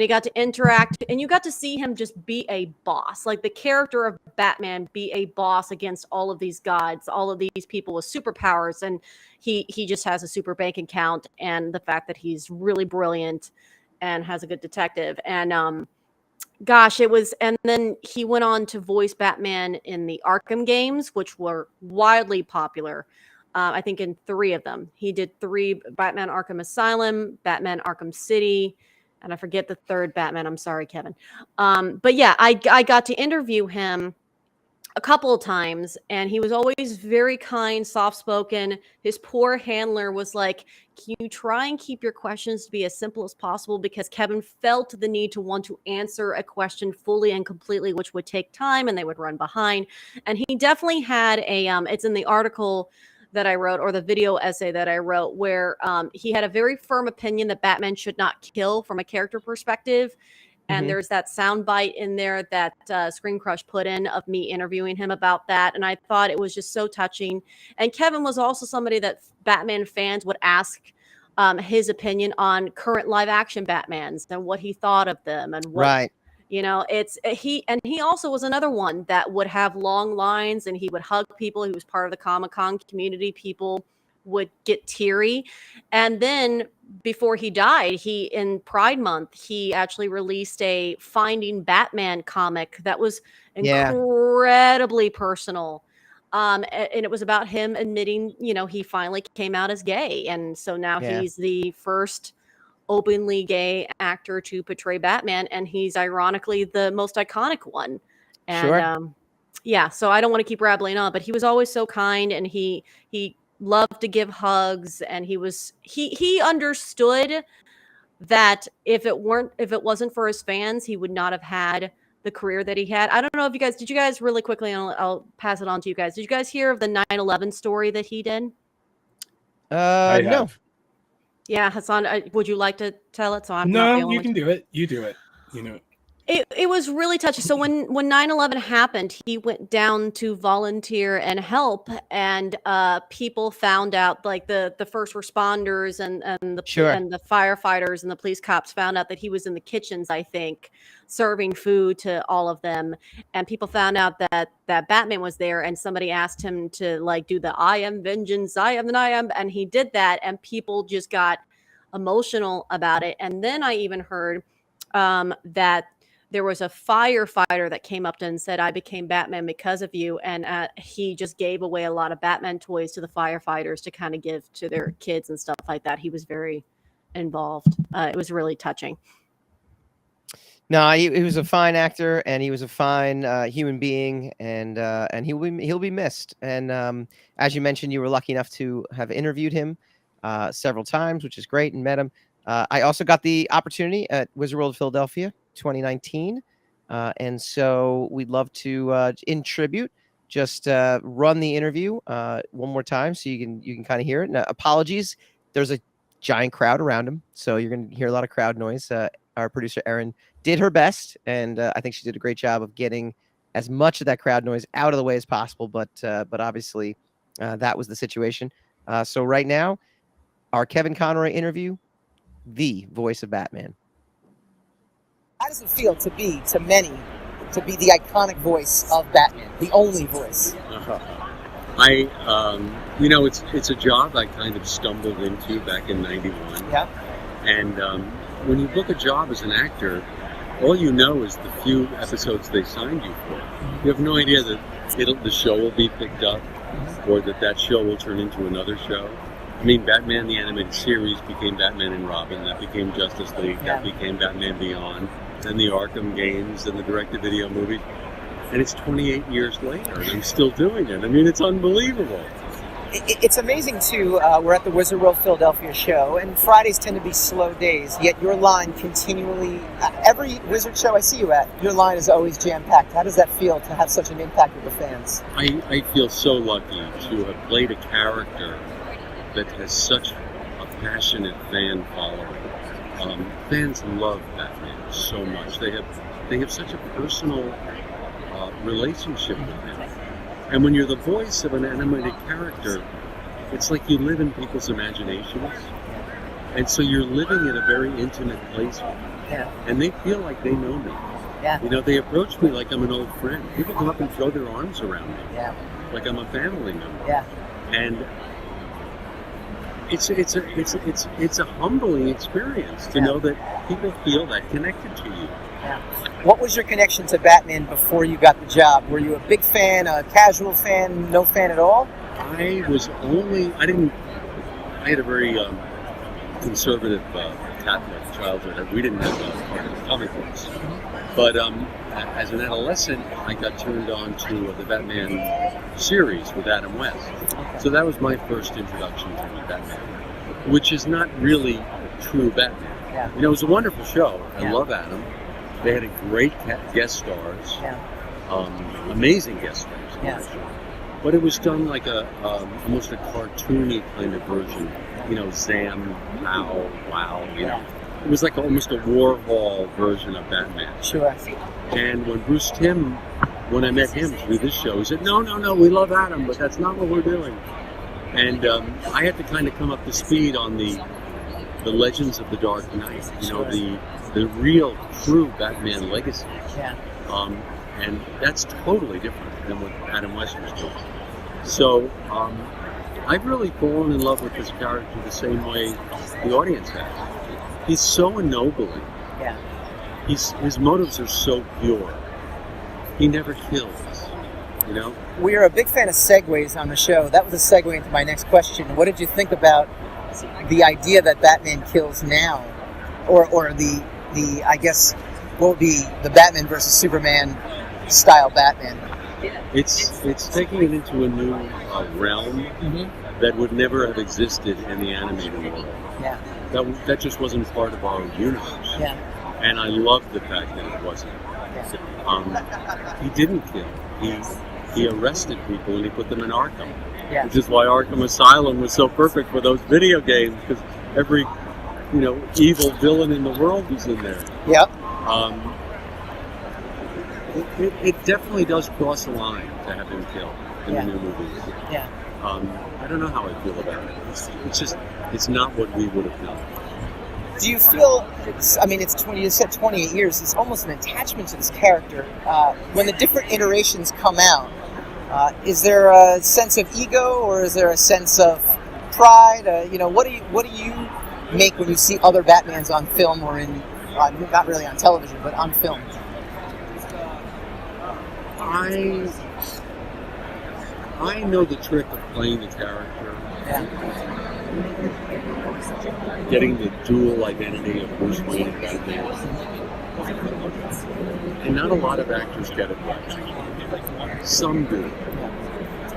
he got to interact, and you got to see him just be a boss, like the character of Batman be a boss against all of these gods, all of these people with superpowers. And he just has a super bank account, and the fact that he's really brilliant and has a good detective. And gosh, it was, and then he went on to voice Batman in the Arkham games, which were wildly popular. I think in 3 of them. He did 3: Batman Arkham Asylum, Batman Arkham City, and I forget the 3rd Batman. I'm sorry, Kevin. But yeah, I got to interview him a couple of times, and he was always very kind, soft-spoken. His poor handler was like, can you try and keep your questions to be as simple as possible? Because Kevin felt the need to want to answer a question fully and completely, which would take time, and they would run behind. And he definitely had a, it's in the article that I wrote, or the video essay that I wrote, where he had a very firm opinion that Batman should not kill from a character perspective. And there's that sound bite in there that Screen Crush put in of me interviewing him about that. And I thought it was just so touching. And Kevin was also somebody that Batman fans would ask his opinion on current live action Batmans and what he thought of them. And what, you know, he also was another one that would have long lines, and he would hug people. He was part of the Comic-Con community. People would get teary. And then before he died, in Pride Month, he actually released a Finding Batman comic that was incredibly personal. And it was about him admitting, you know, he finally came out as gay. And so now he's the first openly gay actor to portray Batman, and he's ironically the most iconic one. And so I don't want to keep rambling on, but he was always so kind, and he loved to give hugs, and he understood that if it wasn't for his fans, he would not have had the career that he had. I don't know if did you guys really quickly, and I'll pass it on to you guys. Did you guys hear of the 9/11 story that he did? No. Yeah, Hassan, would you like to tell it? So I'm no, you can do it. You do it. You know. It was really touching. So when 9/11 happened, he went down to volunteer and help, and people found out, like the first responders and the firefighters and the police cops found out that he was in the kitchens, I think, serving food to all of them. And people found out that Batman was there, and somebody asked him to like do the "I am vengeance, I am," and he did that, and people just got emotional about it. And then I even heard that there was a firefighter that came up to him and said, "I became Batman because of you." And he just gave away a lot of Batman toys to the firefighters to kind of give to their kids and stuff like that. He was very involved. It was really touching. No, he was a fine actor, and he was a fine human being, and he'll be missed. And as you mentioned, you were lucky enough to have interviewed him several times, which is great, and met him. I also got the opportunity at Wizard World of Philadelphia 2019. And so we'd love to, in tribute, just run the interview one more time so you can kind of hear it. Now, apologies. There's a giant crowd around him, so you're going to hear a lot of crowd noise. Our producer, Erin, did her best, and I think she did a great job of getting as much of that crowd noise out of the way as possible. But obviously, that was the situation. So right now, our Kevin Conroy interview, the voice of Batman. How does it feel to be the iconic voice of Batman, the only voice? It's a job I kind of stumbled into back in '91. Yeah. And when you book a job as an actor, all you know is the few episodes they signed you for. You have no idea that the show will be picked up, or that show will turn into another show. I mean, Batman the Animated Series became Batman and Robin, that became Justice League, that became Batman Beyond, then the Arkham games, and the direct-to-video movies. And it's 28 years later, and I'm still doing it. I mean, it's unbelievable. It's amazing too. We're at the Wizard World Philadelphia show, and Fridays tend to be slow days. Yet your line continually, every Wizard show I see you at, your line is always jam-packed. How does that feel to have such an impact with the fans? I feel so lucky to have played a character that has such a passionate fan following. Fans love Batman so much. They have such a personal relationship with him. And when you're the voice of an animated character, it's like you live in people's imaginations. And so you're living in a very intimate place with them. Yeah. And they feel like they know me. Yeah. You know, they approach me like I'm an old friend. People come up and throw their arms around me. Yeah. Like I'm a family member. Yeah. And it's a humbling experience to know that people feel that connected to you. Yeah. What was your connection to Batman before you got the job? Were you a big fan, a casual fan, no fan at all? I had a very conservative Catholic childhood. We didn't have comic books. But as an adolescent, I got turned on to the Batman series with Adam West. So that was my first introduction to Batman, which is not really true Batman. Yeah. You know, it was a wonderful show. I Yeah. love Adam. They had a great guest stars, Yeah. amazing guest stars. Yeah. But it was done like almost a cartoony kind of version. You know, Zam, Pow, Wow. You know, it was like almost a Warhol version of Batman. Sure. And when Bruce Timm, when I met him through this show, he said, "No, we love Adam, but that's not what we're doing." And I had to kind of come up to speed on the Legends of the Dark Knight. You know, the real, true Batman legacy. Yeah. And that's totally different than what Adam West was doing. So I've really fallen in love with this character the same way the audience has. He's so ennobling. Yeah. His motives are so pure. He never kills, you know? We are a big fan of segues on the show. That was a segue into my next question. What did you think about the idea that Batman kills now? Or the I guess, what would be the Batman versus Superman style Batman? It's taking it into a new realm that would never have existed in the animated world. Yeah. That just wasn't part of our universe. Yeah. And I love the fact that it wasn't. He didn't kill. He arrested people and he put them in Arkham. Yeah. Which is why Arkham Asylum was so perfect for those video games, because every evil villain in the world was in there. Yep. It definitely does cross the line to have him killed in the new movies. Yeah. I don't know how I feel about it. It's not what we would have done. Do you feel, I mean, you said 28 years, it's almost an attachment to this character. When the different iterations come out, is there a sense of ego or is there a sense of pride? What do you make when you see other Batmans on film or in, not really on television, but on film? I know the trick of playing the character. Yeah. Getting the dual identity of Bruce Wayne and Batman. And not a lot of actors get it right. Some do.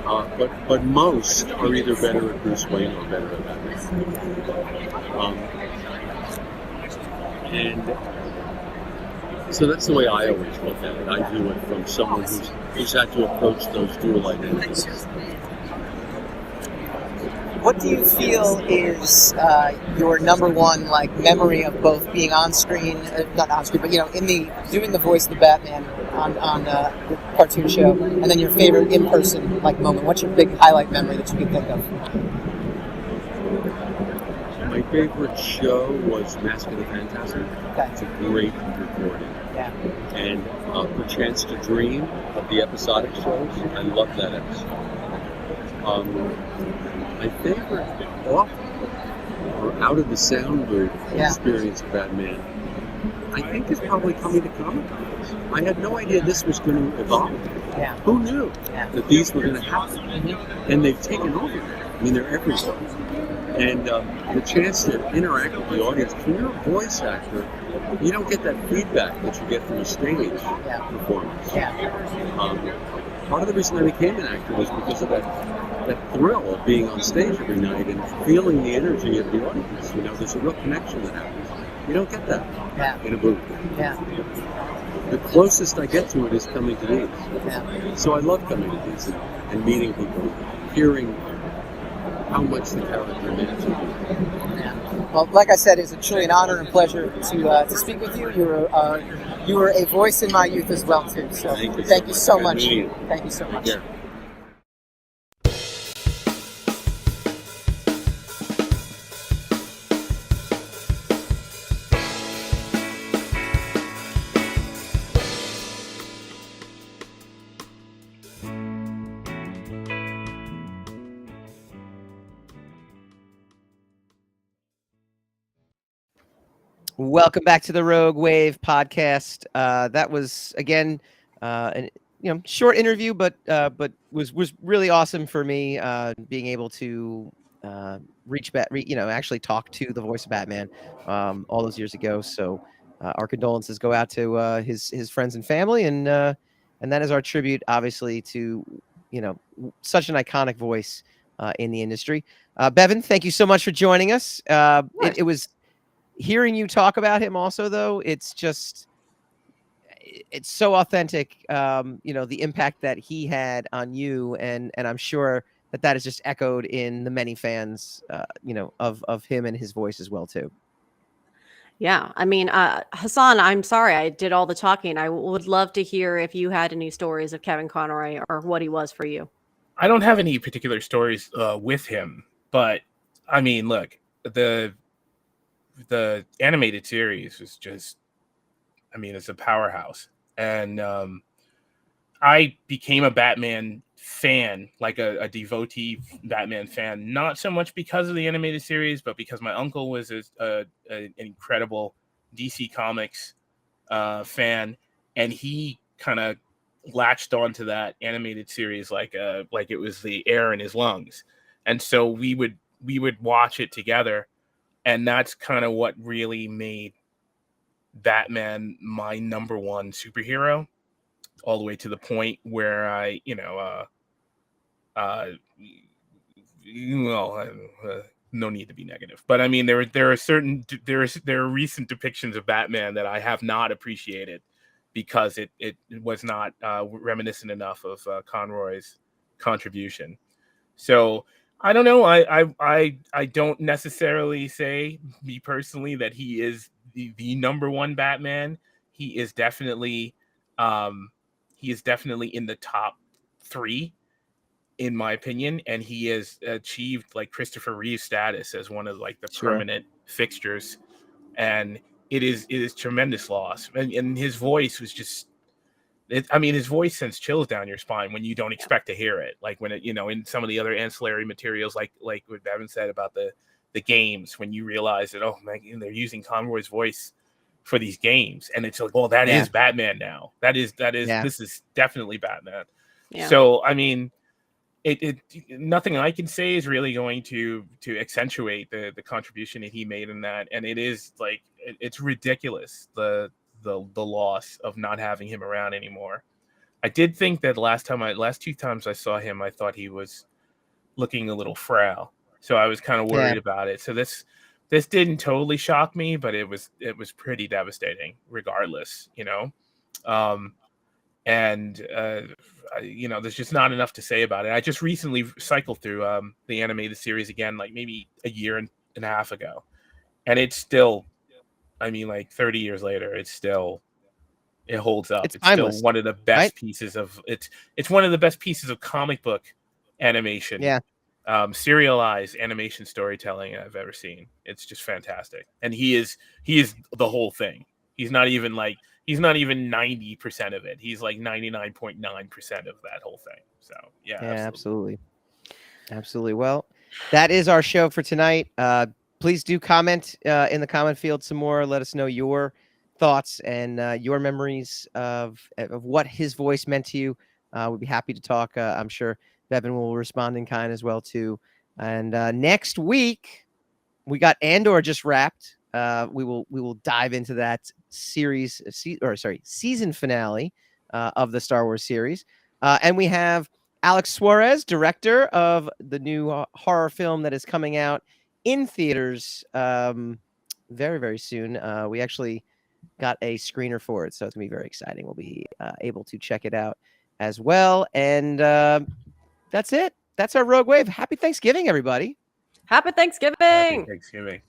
But most are either better at Bruce Wayne or better at Batman. And so that's the way I always look at it. I view it from someone who's had to approach those dual identities. What do you feel is your number one memory of both being on screen, not on screen, but doing the voice of the Batman on the cartoon show, and then your favorite in-person moment? What's your big highlight memory that you can think of? My favorite show was Mask of the Phantasm. Okay. It's a great recording. Yeah. And Perchance to Dream of the episodic shows. I love that episode. My favorite off or out of the sound booth experience of Batman, I think, is probably coming to Comic-Con. I had no idea this was going to evolve. Yeah. Who knew that these were going to happen? Mm-hmm. And they've taken over. I mean, they're everywhere. And the chance to interact with the audience. When you're a voice actor, you don't get that feedback that you get from a stage performance. Yeah. part of the reason I became an actor was because of that thrill of being on stage every night and feeling the energy of the audience. There's a real connection that happens. You don't get that in a booth. Yeah. The closest I get to it is coming to these. Yeah. So I love coming to these and meeting people, hearing how much the character meant to me. Yeah. Well, like I said, it's a truly an honor and pleasure to speak with you. You were a voice in my youth as well too. So thank you so much. Thank you so much. Yeah. Welcome back to the Rogue Wave podcast. That was again, an short interview, but was really awesome for me. Being able to actually talk to the voice of Batman all those years ago. So our condolences go out to his friends and family, and that is our tribute, obviously, to such an iconic voice in the industry. Bevin, thank you so much for joining us. It was. Hearing you talk about him also, though, it's so authentic, the impact that he had on you. And I'm sure that is just echoed in the many fans, of him and his voice as well, too. Yeah. I mean, Hassan, I'm sorry I did all the talking. I would love to hear if you had any stories of Kevin Conroy or what he was for you. I don't have any particular stories with him, but I mean, look, the animated series was just, it's a powerhouse. And I became a Batman fan, like a devotee Batman fan, not so much because of the animated series, but because my uncle was an incredible DC Comics fan, and he kind of latched onto that animated series like it was the air in his lungs. And so we would watch it together. And that's kind of what really made Batman my number one superhero, all the way to the point where I, no need to be negative, but I mean, there are recent depictions of Batman that I have not appreciated because it was not reminiscent enough of Conroy's contribution. So I don't know. I don't necessarily say, me personally, that he is the number one Batman. He is definitely in the top 3, in my opinion, and he has achieved like Christopher Reeve status as one of like the permanent fixtures, and it is tremendous loss. And his voice was just. His voice sends chills down your spine when you don't expect to hear it. Like when it, in some of the other ancillary materials, like what Bevin said about the games, when you realize that, oh man, they're using Conroy's voice for these games, and it's like, well, that is Batman now. This is definitely Batman. Yeah. So I mean, it nothing I can say is really going to accentuate the contribution that he made in that, and it is like it's ridiculous the loss of not having him around anymore. I did think that last 2 times I saw him, I thought he was looking a little frail, so I was kind of worried about it. So this didn't totally shock me, but it was pretty devastating regardless, there's just not enough to say about it. I just recently cycled through the animated series again, like maybe a year and a half ago, and it's still, 30 years later, it holds up. It's still one of the best pieces of it's one of the best pieces of comic book animation. Yeah. Serialized animation storytelling I've ever seen. It's just fantastic. And he is the whole thing. He's not even 90% of it. He's like 99.9% of that whole thing. So yeah, absolutely. Well, that is our show for tonight. Please do comment in the comment field some more. Let us know your thoughts and your memories of what his voice meant to you. We'd be happy to talk. I'm sure Bevin will respond in kind as well too. And next week we got Andor just wrapped. We will dive into that season finale of the Star Wars series. And we have Alex Suarez, director of the new horror film that is coming out in theaters very, very soon. We actually got a screener for it, so it's going to be very exciting. We'll be able to check it out as well. And that's it. That's our Rogue Wave. Happy Thanksgiving, everybody. Happy Thanksgiving. Happy Thanksgiving.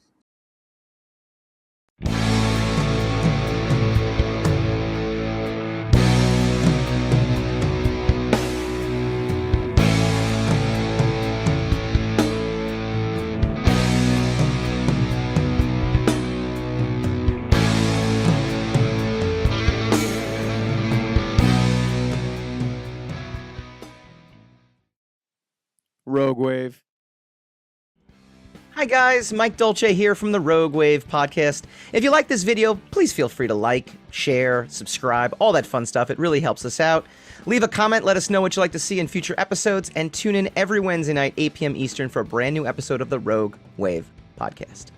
Rogue Wave. Hi guys, Mike Dolce here from the Rogue Wave podcast. If you like this video, please feel free to like, share, subscribe, all that fun stuff. It really helps us out. Leave a comment, let us know what you'd like to see in future episodes, and tune in every Wednesday night, 8 p.m. Eastern for a brand new episode of the Rogue Wave podcast.